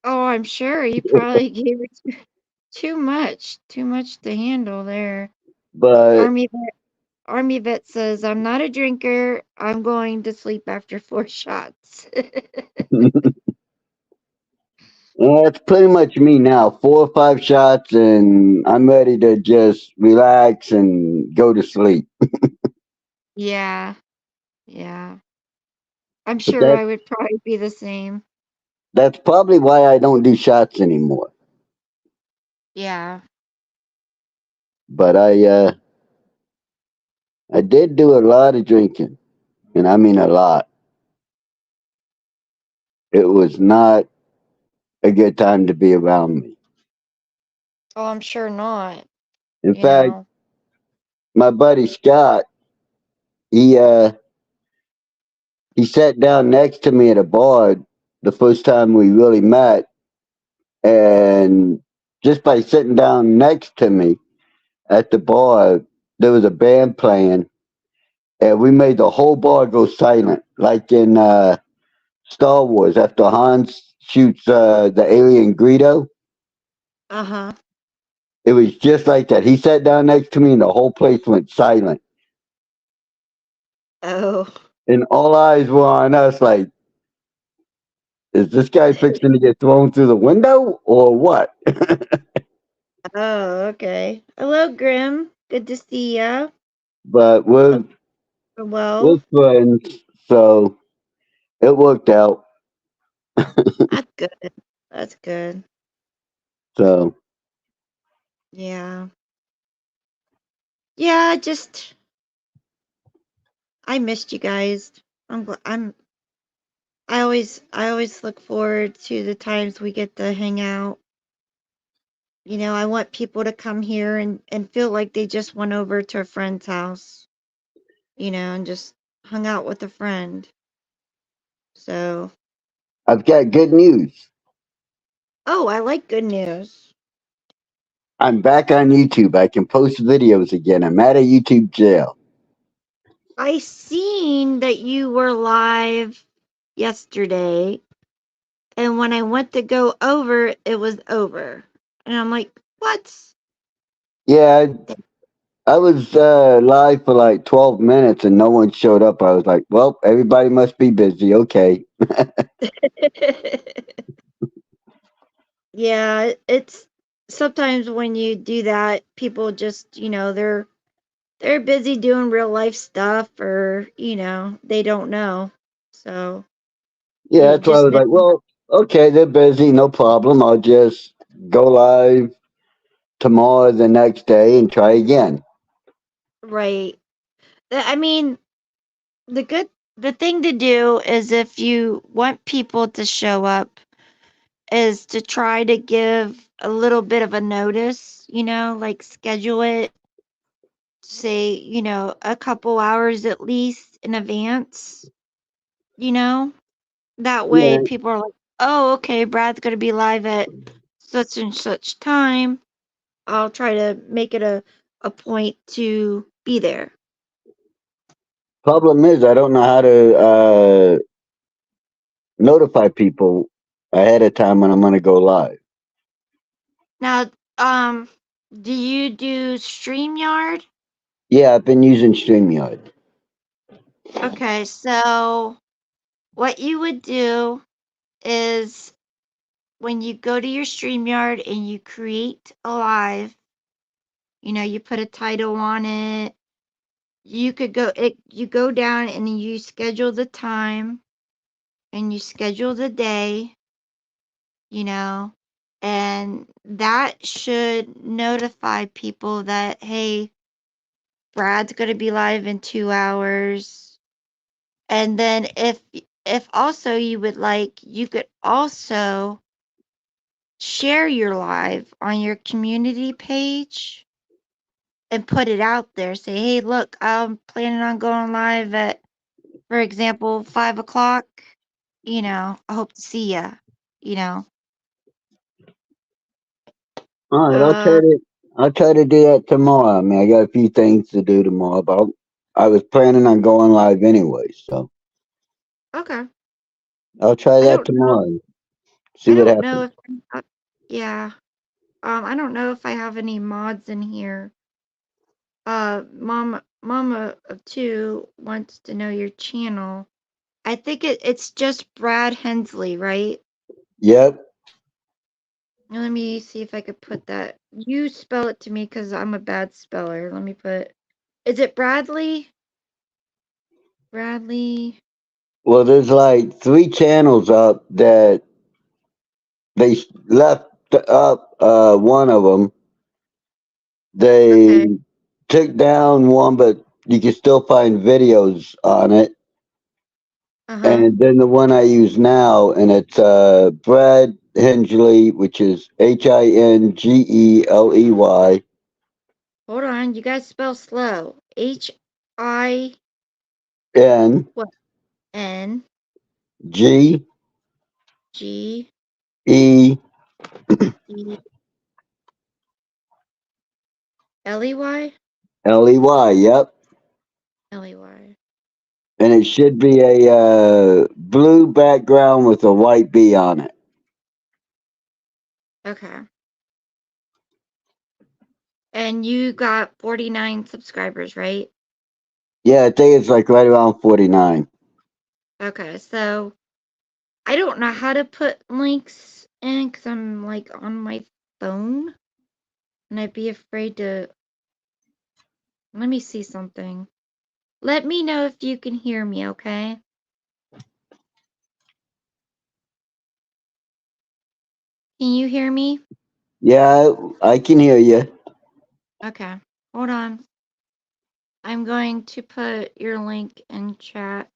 [SPEAKER 3] Oh, I'm sure you probably gave it too much to handle there.
[SPEAKER 4] But
[SPEAKER 3] Army vet says, "I'm not a drinker. I'm going to sleep after 4 shots."
[SPEAKER 4] that's pretty much me now. 4 or 5 shots, and I'm ready to just relax and go to sleep.
[SPEAKER 3] Yeah. Yeah. I'm
[SPEAKER 4] But
[SPEAKER 3] sure I would probably be the same.
[SPEAKER 4] that's probably why I don't do shots anymore.
[SPEAKER 3] Yeah.
[SPEAKER 4] But I did do a lot of drinking, and I mean a lot. It was not a good time to be around me.
[SPEAKER 3] Oh, I'm sure not.
[SPEAKER 4] In
[SPEAKER 3] You
[SPEAKER 4] fact,
[SPEAKER 3] know.
[SPEAKER 4] my buddy Scott, he uh he sat down next to me at a bar the first time we really met, and just by sitting down next to me at the bar, there was a band playing, and we made the whole bar go silent, like in Star Wars after Hans shoots the alien Greedo.
[SPEAKER 3] Uh-huh.
[SPEAKER 4] It was just like that. He sat down next to me, and the whole place went silent,
[SPEAKER 3] Oh.
[SPEAKER 4] and all eyes were on us, like, is this guy fixing to get thrown through the window or what?
[SPEAKER 3] Oh, okay. Hello, Grim. Good to see ya.
[SPEAKER 4] But we're
[SPEAKER 3] Well,
[SPEAKER 4] friends, so it worked out.
[SPEAKER 3] that's good. That's good.
[SPEAKER 4] So
[SPEAKER 3] Yeah. Yeah, just I missed you guys. I always look forward to the times we get to hang out. I want people to come here and feel like they just went over to a friend's house, and just hung out with a friend. So,
[SPEAKER 4] I've got good news.
[SPEAKER 3] oh, I like good news.
[SPEAKER 4] I'm back on YouTube. I can post videos again. I'm out of YouTube jail.
[SPEAKER 3] I seen that you were live yesterday, and when I went to go over, it was over. And I'm like, what?
[SPEAKER 4] Yeah, I was live for like 12 minutes and no one showed up. I was like, well, everybody must be busy. Okay.
[SPEAKER 3] Yeah, it's sometimes when you do that, people just, they're busy doing real life stuff or, they don't know. So
[SPEAKER 4] Yeah,
[SPEAKER 3] you
[SPEAKER 4] that's why I
[SPEAKER 3] just
[SPEAKER 4] was like, well, okay, they're busy. No problem. I'll just go live tomorrow, the next day, and try again.
[SPEAKER 3] right. I mean, the thing to do is if you want people to show up is to try to give a little bit of a notice, like schedule it, say, a couple hours at least in advance, you know? That way
[SPEAKER 4] Yeah,
[SPEAKER 3] people are like, "Oh, okay, Brad's gonna be live at such and such time. I'll try to make it a point to be there."
[SPEAKER 4] problem is, I don't know how to notify people ahead of time when I'm going to go live.
[SPEAKER 3] Now, um, Do you do StreamYard?
[SPEAKER 4] Yeah, I've been using StreamYard.
[SPEAKER 3] Okay, so what you would do is when you go to your StreamYard and you create a live, you put a title on it. You go down and you schedule the time and you schedule the day, and that should notify people that, hey, Brad's going to be live in 2 hours. And then if also you would like, you could also share your live on your community page and put it out there. Say, hey, look, I'm planning on going live at, for example, 5 o'clock. I hope to see ya. You know.
[SPEAKER 4] All right,
[SPEAKER 3] Uh,
[SPEAKER 4] I'll try to do that tomorrow. I mean, I got a few things to do tomorrow, but I was planning on going live anyway, so
[SPEAKER 3] okay.
[SPEAKER 4] I'll try
[SPEAKER 3] I
[SPEAKER 4] that
[SPEAKER 3] don't know.
[SPEAKER 4] tomorrow. See
[SPEAKER 3] I
[SPEAKER 4] what
[SPEAKER 3] don't know
[SPEAKER 4] happens.
[SPEAKER 3] if yeah. I don't know if I have any mods in here. Mama of two wants to know your channel. I think it's just Brad Hensley, right?
[SPEAKER 4] Yep.
[SPEAKER 3] Let me see if I could put that. You spell it to me because I'm a bad speller. Let me put. Is it Bradley? Bradley.
[SPEAKER 4] Well, there's like 3 channels up that they left up. One of them they
[SPEAKER 3] Okay.
[SPEAKER 4] took down one, but you can still find videos on it.
[SPEAKER 3] Uh-huh.
[SPEAKER 4] And then the one I use now, and it's Brad Hengley, which is Hingeley.
[SPEAKER 3] Hold on. You guys spell slow. HIN
[SPEAKER 4] N G
[SPEAKER 3] G
[SPEAKER 4] E
[SPEAKER 3] E Ley.
[SPEAKER 4] Ley. Yep.
[SPEAKER 3] Ley.
[SPEAKER 4] And it should be a blue background with a white B on it.
[SPEAKER 3] Okay. And you got 49 subscribers, right?
[SPEAKER 4] Yeah, I think it's like right around 49.
[SPEAKER 3] Okay, so I don't know how to put links in because I'm like on my phone and I'd be afraid to. Let me see something. Let me know if you can hear me, okay? Can you hear me?
[SPEAKER 4] Yeah, I can hear you.
[SPEAKER 3] Okay, hold on. I'm going to put your link in chat.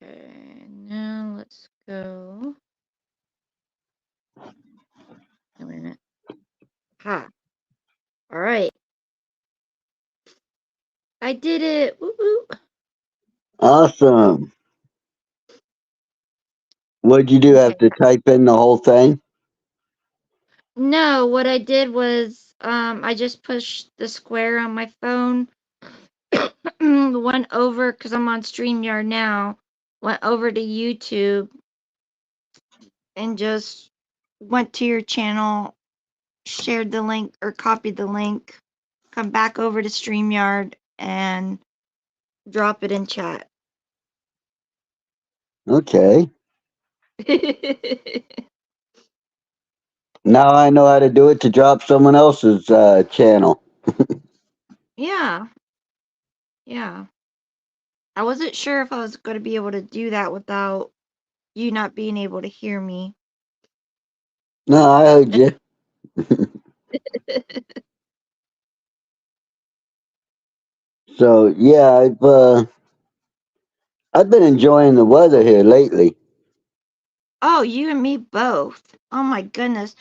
[SPEAKER 3] Okay, now let's go. Wait a minute. Ha. All right. I did it. Woo woo.
[SPEAKER 4] Awesome. What'd you do?
[SPEAKER 3] Okay.
[SPEAKER 4] Have to type in the whole thing?
[SPEAKER 3] No, what I did was I just pushed the square on my phone, went over because I'm on StreamYard now, went over to YouTube and just went to your channel, shared the link or copied the link, come back over to StreamYard and drop it in chat.
[SPEAKER 4] Okay. Now I know how to do it to drop someone else's channel.
[SPEAKER 3] Yeah. Yeah. I wasn't sure if I was going to be able to do that without you not being able to hear me.
[SPEAKER 4] No, I heard you. So yeah, I've been enjoying the weather here lately.
[SPEAKER 3] Oh, you and me both. Oh my goodness.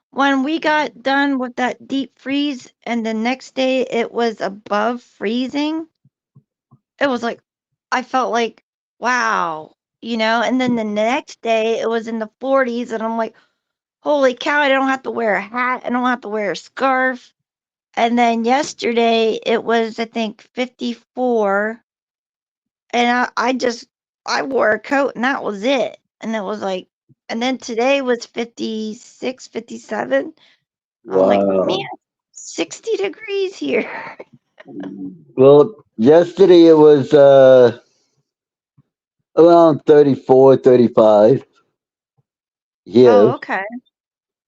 [SPEAKER 3] When we got done with that deep freeze and the next day it was above freezing, it was like, I felt like, wow, and then the next day it was in the 40s and I'm like, holy cow, I don't have to wear a hat. I don't have to wear a scarf. And then yesterday it was, I think, 54. and I wore a coat and that was it. And it was like, and then today was 56, 57. I'm like, man,
[SPEAKER 4] Wow.
[SPEAKER 3] 60 degrees here.
[SPEAKER 4] Well, yesterday it was around 34, 35
[SPEAKER 3] Oh,
[SPEAKER 4] here.
[SPEAKER 3] okay.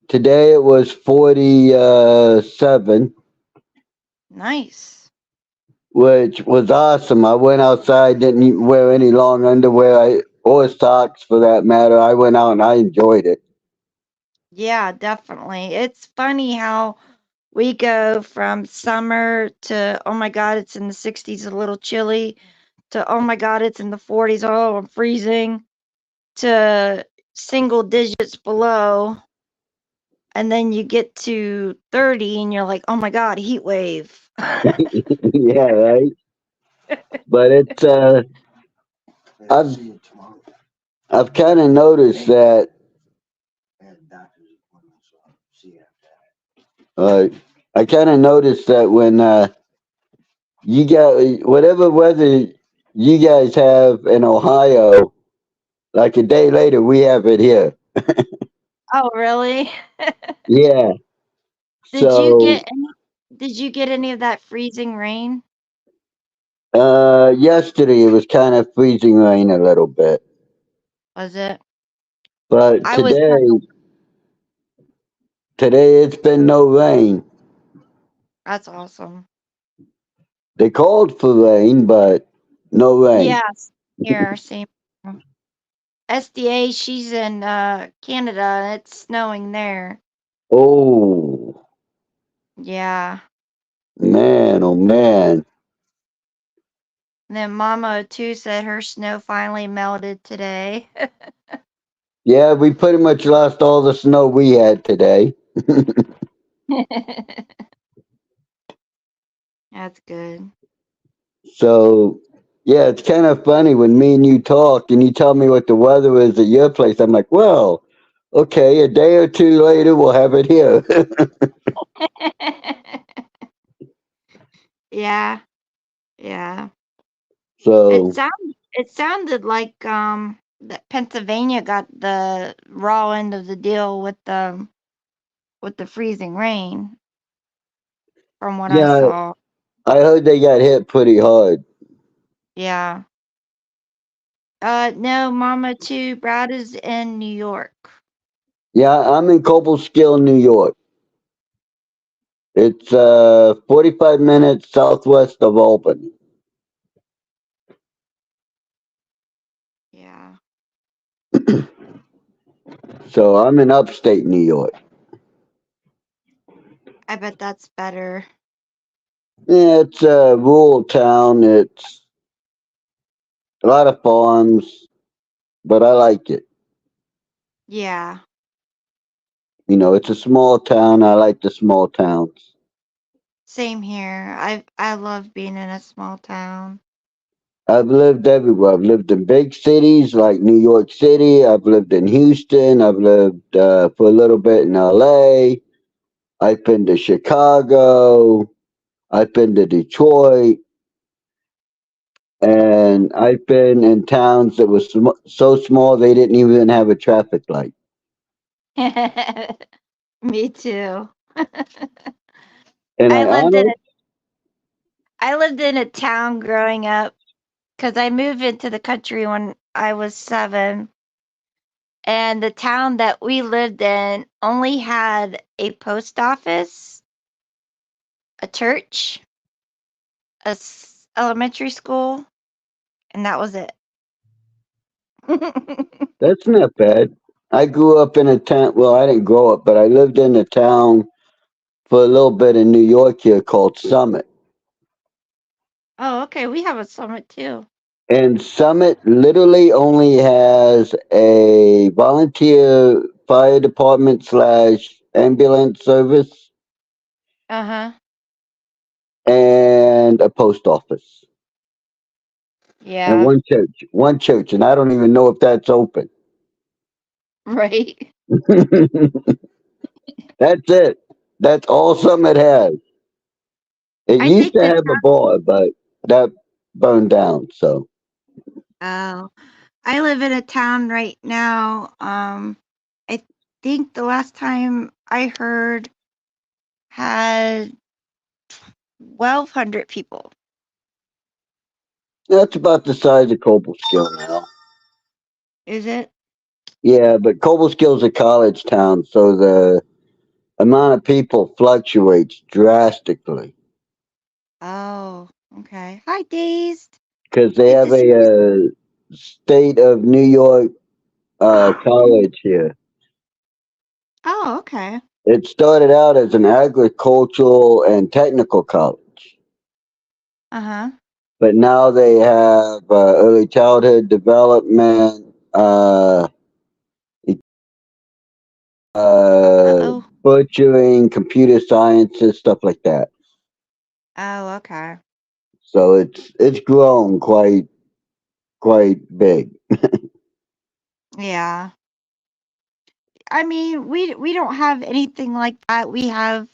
[SPEAKER 4] Today it was 47,
[SPEAKER 3] Nice.
[SPEAKER 4] which was awesome. I went outside, didn't even wear any long underwear or socks for that matter. I went out and I enjoyed it.
[SPEAKER 3] Yeah, definitely. It's funny how we go from summer to, oh my God, it's in the 60s, a little chilly, to, oh my God, it's in the 40s, oh, I'm freezing, to single digits below. And then you get to 30 and you're like, oh my God, heat wave.
[SPEAKER 4] Yeah, right. But it's I've I've kind of noticed that I kind of noticed that when you got whatever weather you guys have in Ohio, like a day later we have it here.
[SPEAKER 3] Oh, really?
[SPEAKER 4] Yeah.
[SPEAKER 3] Did you
[SPEAKER 4] So
[SPEAKER 3] get any, did you get any of that freezing rain?
[SPEAKER 4] yesterday it was kind of freezing rain a little bit,
[SPEAKER 3] Was it?
[SPEAKER 4] but
[SPEAKER 3] I was kind of,
[SPEAKER 4] today it's been no rain.
[SPEAKER 3] that's awesome.
[SPEAKER 4] They called for rain, but no rain.
[SPEAKER 3] Yes, here, same. SDA, she's in Canada and it's snowing there.
[SPEAKER 4] Oh
[SPEAKER 3] Yeah.
[SPEAKER 4] man, oh man.
[SPEAKER 3] And then Mama too said her snow finally melted today.
[SPEAKER 4] Yeah, we pretty much lost all the snow we had today.
[SPEAKER 3] That's good.
[SPEAKER 4] So, yeah, it's kind of funny when me and you talk and you tell me what the weather is at your place. I'm like, well, okay, a day or two later, we'll have it here.
[SPEAKER 3] Yeah, yeah.
[SPEAKER 4] So,
[SPEAKER 3] It sounded like that Pennsylvania got the raw end of the deal with the freezing rain from what I
[SPEAKER 4] yeah,
[SPEAKER 3] saw.
[SPEAKER 4] I heard they got hit pretty hard.
[SPEAKER 3] Yeah. No, Mama too. Brad is in New York.
[SPEAKER 4] Yeah, I'm in Cobleskill, New York. It's 45 minutes southwest of Albany.
[SPEAKER 3] Yeah.
[SPEAKER 4] So I'm in upstate New York.
[SPEAKER 3] I bet that's better.
[SPEAKER 4] Yeah, it's a rural town. It's a lot of farms, but I like it.
[SPEAKER 3] Yeah.
[SPEAKER 4] You know, it's a small town. I like the small towns.
[SPEAKER 3] Same here. I love being in a small town.
[SPEAKER 4] I've lived everywhere. I've lived in big cities like New York City. I've lived in Houston. I've lived for a little bit in LA. I've been to Chicago. I've been to Detroit. And I've been in towns that were so small they didn't even have a traffic light.
[SPEAKER 3] Me too.
[SPEAKER 4] And
[SPEAKER 3] I
[SPEAKER 4] I
[SPEAKER 3] lived in
[SPEAKER 4] honestly,
[SPEAKER 3] a I lived in a town growing up because I moved into the country when I was 7. And the town that we lived in only had a post office, a church, elementary school, and that was it.
[SPEAKER 4] that's not bad. I grew up in a town. Well, I didn't grow up, but I lived in a town for a little bit in New York here called Summit.
[SPEAKER 3] Oh, okay. We have a summit too.
[SPEAKER 4] And Summit literally only has a volunteer fire department slash ambulance service
[SPEAKER 3] Uh-huh.
[SPEAKER 4] and a post office and
[SPEAKER 3] Yeah.
[SPEAKER 4] one church, and I don't even know if that's open.
[SPEAKER 3] Right.
[SPEAKER 4] That's it. That's all Summit has. It
[SPEAKER 3] I
[SPEAKER 4] used
[SPEAKER 3] think
[SPEAKER 4] to
[SPEAKER 3] the
[SPEAKER 4] have a bar, but that burned down. So
[SPEAKER 3] Oh, I live in a town right now. I think the last time I heard had 1,200 people.
[SPEAKER 4] That's about the size of Cobleskill now.
[SPEAKER 3] Is it?
[SPEAKER 4] Yeah, but Cobleskill's a college town, so the amount of people fluctuates drastically
[SPEAKER 3] Oh, okay. Hi, Dazed.
[SPEAKER 4] because they
[SPEAKER 3] Good
[SPEAKER 4] have
[SPEAKER 3] to see you.
[SPEAKER 4] a state of New York college here.
[SPEAKER 3] Oh, okay.
[SPEAKER 4] It started out as an agricultural and technical college,
[SPEAKER 3] Uh-huh.
[SPEAKER 4] but now they have early childhood development,
[SPEAKER 3] Uh-oh.
[SPEAKER 4] butchering, computer sciences, stuff like that.
[SPEAKER 3] Oh, okay.
[SPEAKER 4] So it's grown quite big.
[SPEAKER 3] Yeah. I mean, we don't have anything like that. We have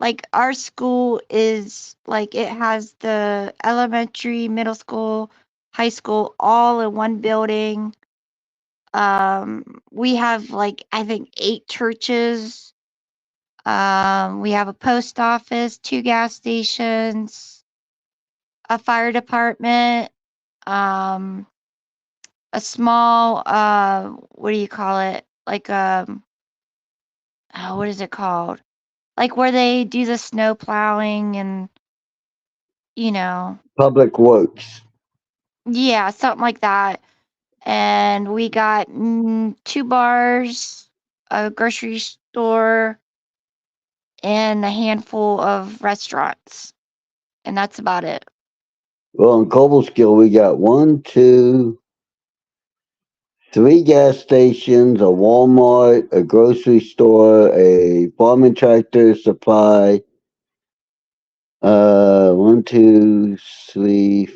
[SPEAKER 3] like our school is like it has the elementary, middle school, high school all in one building. We have like I think 8 churches. We have a post office, 2 gas stations, a fire department, um, a small what do you call it? Like oh, what is it called? Like where they do the snow plowing and you know,
[SPEAKER 4] Public Works.
[SPEAKER 3] yeah, something like that. And we got 2 bars, a grocery store, and a handful of restaurants. And that's about it.
[SPEAKER 4] Well, in Cobleskill, we got one, two, three gas stations, a Walmart, a grocery store, a farm and tractor supply. One, two, three,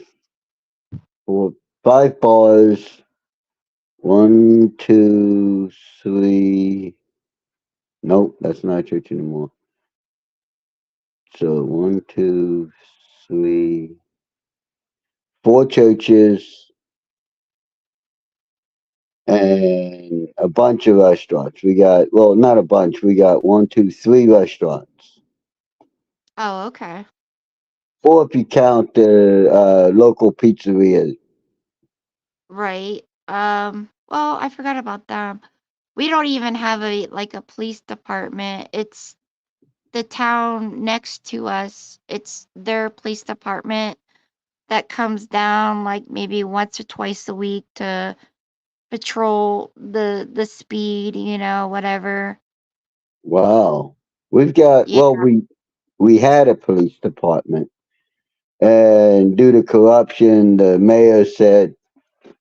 [SPEAKER 4] four, five bars. One, two, three. Nope, that's not a church anymore. So one, two, three, four churches and a bunch of restaurants. We got, well, not a bunch. We got one, two, three restaurants.
[SPEAKER 3] Oh, okay.
[SPEAKER 4] Or if you count the local pizzerias.
[SPEAKER 3] Right. Well, I forgot about them. We don't even have a like a police department. It's the town next to us. It's their police department that comes down like maybe once or twice a week to patrol the speed, whatever.
[SPEAKER 4] Wow. We've got,
[SPEAKER 3] Yeah,
[SPEAKER 4] well, we had a police department. And due to corruption, the mayor said,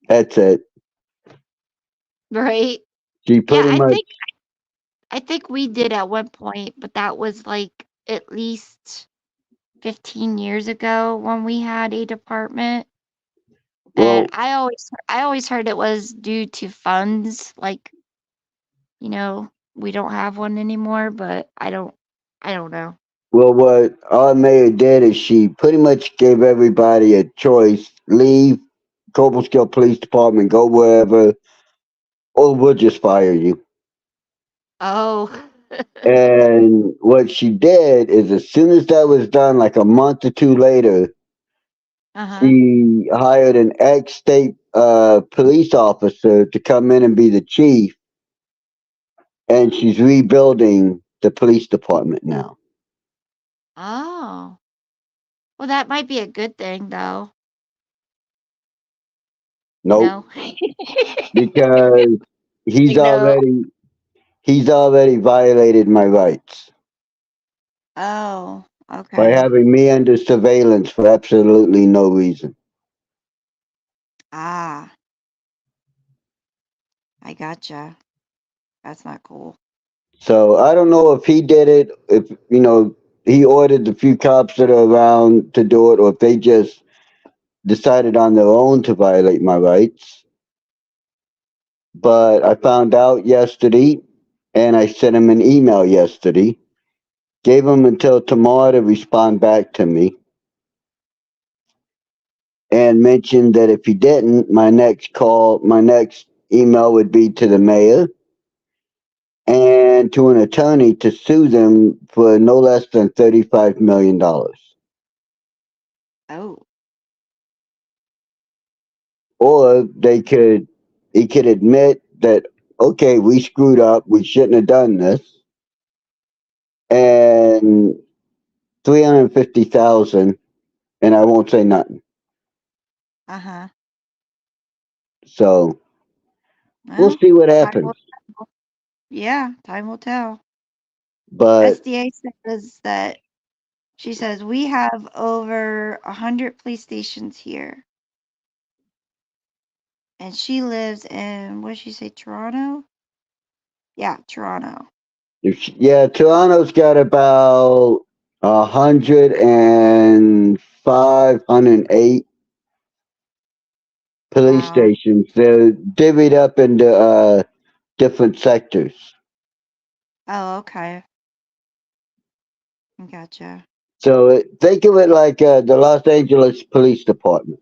[SPEAKER 4] that's it.
[SPEAKER 3] right.
[SPEAKER 4] She
[SPEAKER 3] Yeah,
[SPEAKER 4] pretty
[SPEAKER 3] I
[SPEAKER 4] much,
[SPEAKER 3] think I think we did at one point, but that was like at least 15 years ago when we had a department. And
[SPEAKER 4] well,
[SPEAKER 3] I always heard it was due to funds, like, we don't have one anymore, but I don't know.
[SPEAKER 4] well, what our mayor did is she pretty much gave everybody a choice: leave Cobleskill Police Department, go wherever, or we'll just fire you.
[SPEAKER 3] Oh.
[SPEAKER 4] And what she did is, as soon as that was done, like a month or two later,
[SPEAKER 3] Uh-huh.
[SPEAKER 4] she hired an ex-state police officer to come in and be the chief, and she's rebuilding the police department now.
[SPEAKER 3] Oh. Well, that might be a good thing though, you
[SPEAKER 4] Nope,
[SPEAKER 3] know.
[SPEAKER 4] because he's
[SPEAKER 3] Like no.
[SPEAKER 4] already he's already violated my rights
[SPEAKER 3] Oh,
[SPEAKER 4] by
[SPEAKER 3] okay.
[SPEAKER 4] having me under surveillance for absolutely no reason.
[SPEAKER 3] Ah, I gotcha. That's not cool.
[SPEAKER 4] So I don't know if he did it, if he ordered the few cops that are around to do it, or if they just decided on their own to violate my rights. But I found out yesterday, and I sent him an email yesterday. Gave him until tomorrow to respond back to me. and mentioned that if he didn't, my next email would be to the mayor and to an attorney to sue them for no less than $35 million.
[SPEAKER 3] Oh.
[SPEAKER 4] Or he could admit that, okay, we screwed up, we shouldn't have done this, and 350,000, and I won't say nothing.
[SPEAKER 3] Uh-huh.
[SPEAKER 4] So we'll
[SPEAKER 3] Well,
[SPEAKER 4] see what
[SPEAKER 3] time
[SPEAKER 4] happens.
[SPEAKER 3] will tell. Yeah, time will tell.
[SPEAKER 4] But
[SPEAKER 3] SDA says that she says we have over 100 police stations here. And she lives in, what did she say, Toronto? Yeah, Toronto.
[SPEAKER 4] yeah, Toronto's got about 105, 108 police
[SPEAKER 3] Wow.
[SPEAKER 4] stations. They're divvied up into different sectors.
[SPEAKER 3] Oh, okay. Gotcha.
[SPEAKER 4] So think of it like the Los Angeles Police Department.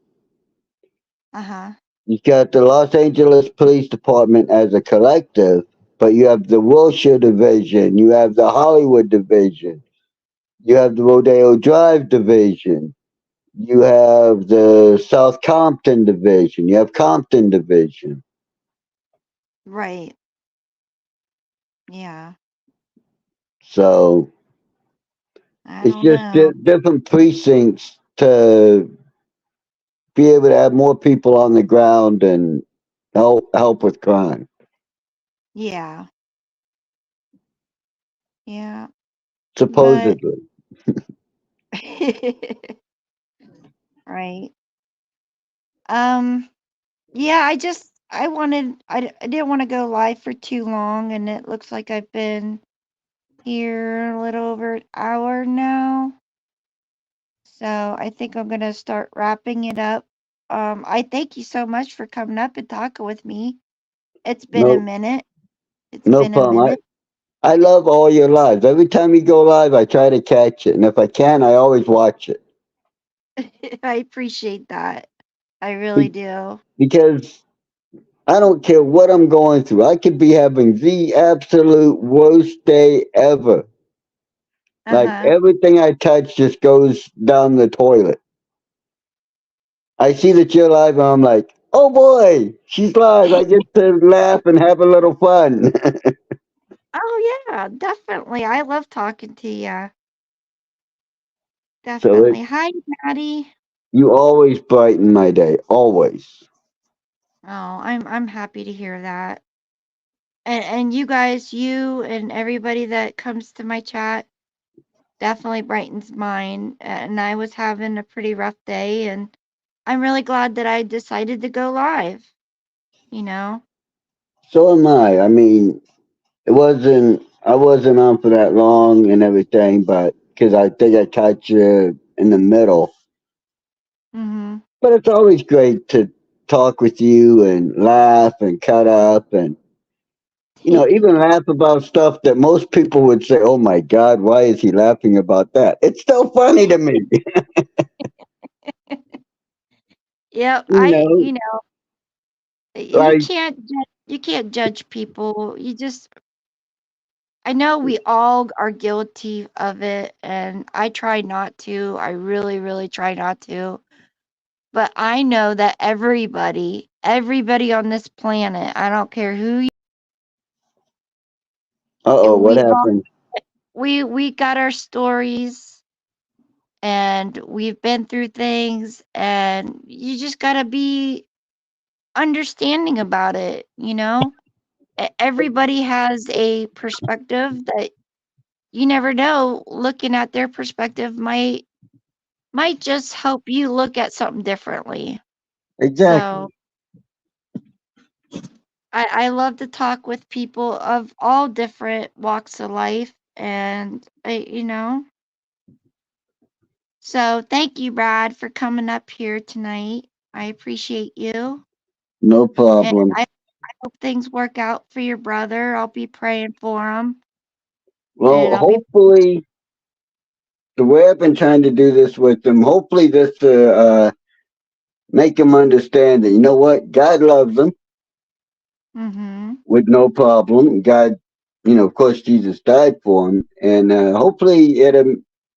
[SPEAKER 3] Uh-huh.
[SPEAKER 4] You've got the Los Angeles Police Department as a collective, but you have the Wilshire Division, you have the Hollywood Division, you have the Rodeo Drive Division, you have the South Compton Division, you have Compton Division.
[SPEAKER 3] Right. Yeah.
[SPEAKER 4] So
[SPEAKER 3] I
[SPEAKER 4] it's
[SPEAKER 3] don't
[SPEAKER 4] just
[SPEAKER 3] know.
[SPEAKER 4] different precincts to be able to have more people on the ground and help with crime.
[SPEAKER 3] Yeah. Yeah. But
[SPEAKER 4] Supposedly.
[SPEAKER 3] right. Yeah, I didn't want to go live for too long, and it looks like I've been here a little over an hour now. So I think I'm gonna start wrapping it up. I thank you so much for coming up and talking with me. It's been a
[SPEAKER 4] No,
[SPEAKER 3] minute. It's
[SPEAKER 4] no
[SPEAKER 3] been a
[SPEAKER 4] problem.
[SPEAKER 3] minute.
[SPEAKER 4] I love all your lives. Every time you go live, I try to catch it, and if I can, I always watch it
[SPEAKER 3] I appreciate that. I really
[SPEAKER 4] Be-
[SPEAKER 3] do.
[SPEAKER 4] because I don't care what I'm going through. I could be having the absolute worst day ever. Like
[SPEAKER 3] Uh-huh.
[SPEAKER 4] everything I touch just goes down the toilet. I see that you're live, and I'm like, oh boy, she's live. I get to laugh and have a little fun.
[SPEAKER 3] Oh yeah, definitely. I love talking to you.
[SPEAKER 4] So
[SPEAKER 3] Definitely. Hi, Maddie.
[SPEAKER 4] you always brighten my day, always.
[SPEAKER 3] Oh, I'm happy to hear that. And you guys, you and everybody that comes to my chat definitely brightens mine. And I was having a pretty rough day, and I'm really glad that I decided to go live, you know?
[SPEAKER 4] So am I. I mean, I wasn't on for that long and everything, but because I think I caught you in the middle.
[SPEAKER 3] Mm-hmm.
[SPEAKER 4] But it's always great to talk with you and laugh and cut up and even laugh about stuff that most people would say, "Oh my God, why is he laughing about that?" It's still funny to me.
[SPEAKER 3] Yep,
[SPEAKER 4] you know,
[SPEAKER 3] you
[SPEAKER 4] like
[SPEAKER 3] can't judge people. You just I know we all are guilty of it, and I try not to. I really, really try not to. But I know that everybody on this planet, I don't care who
[SPEAKER 4] uh oh, what
[SPEAKER 3] we all
[SPEAKER 4] happened?
[SPEAKER 3] we got our stories and we've been through things, and you just got to be understanding about it, you know? Everybody has a perspective that you never know. Looking at their perspective might just help you look at something differently.
[SPEAKER 4] Exactly.
[SPEAKER 3] So I love to talk with people of all different walks of life, and so thank you, Brad, for coming up here tonight. I appreciate you,
[SPEAKER 4] No
[SPEAKER 3] and
[SPEAKER 4] problem.
[SPEAKER 3] I hope things work out for your brother. I'll be praying for him, and
[SPEAKER 4] Well,
[SPEAKER 3] I'll be
[SPEAKER 4] hopefully, the way I've been trying to do this with them, hopefully this make them understand that, you know what, God loves them
[SPEAKER 3] Mm-hmm.
[SPEAKER 4] with no problem. God, of course, Jesus died for him, and hopefully it'll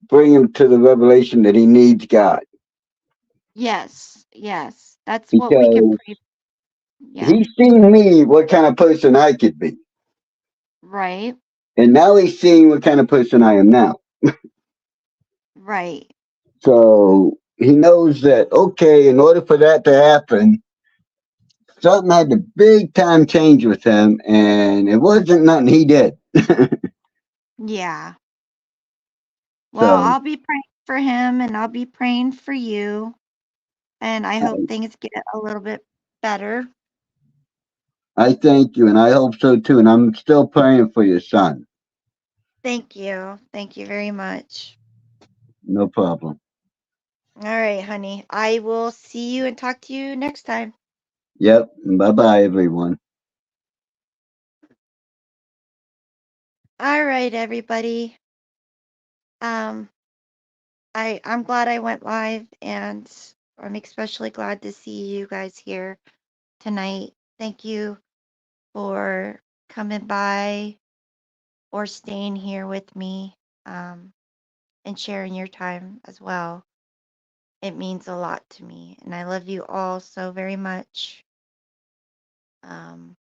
[SPEAKER 4] bring him to the revelation that he needs God,
[SPEAKER 3] Yes, yes. That's what we can
[SPEAKER 4] because
[SPEAKER 3] pray. Yeah,
[SPEAKER 4] he's seen me what kind of person I could be,
[SPEAKER 3] right,
[SPEAKER 4] and now he's seeing what kind of person I am now.
[SPEAKER 3] right.
[SPEAKER 4] So he knows that, okay, in order for that to happen, something had to big time change with him, and it wasn't nothing he did.
[SPEAKER 3] Yeah. Well,
[SPEAKER 4] So
[SPEAKER 3] I'll be praying for him and I'll be praying for you. And I hope things get a little bit better.
[SPEAKER 4] I thank you, and I hope so too. And I'm still praying for your son.
[SPEAKER 3] Thank you. Thank you very much.
[SPEAKER 4] No problem.
[SPEAKER 3] All right, honey. I will see you and talk to you next time.
[SPEAKER 4] Yep. Bye bye, everyone.
[SPEAKER 3] All right, everybody. Um, I'm glad I went live, and I'm especially glad to see you guys here tonight. Thank you for coming by or staying here with me, and sharing your time as well. It means a lot to me, and I love you all so very much. Um,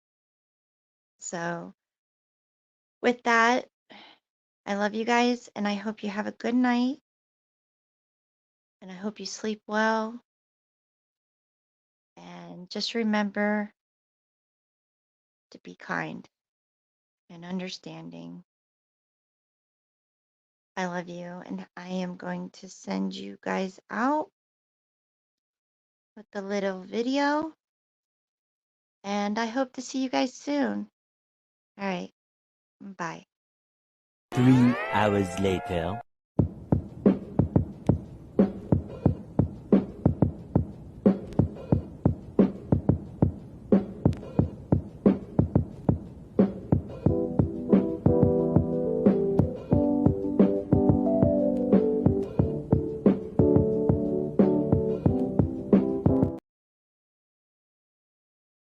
[SPEAKER 3] so, with that, I love you guys, and I hope you have a good night, and I hope you sleep well. And just remember to be kind and understanding. I love you, and I am going to send you guys out with the little video, and I hope to see you guys soon. All right, bye.
[SPEAKER 5] 3 hours later.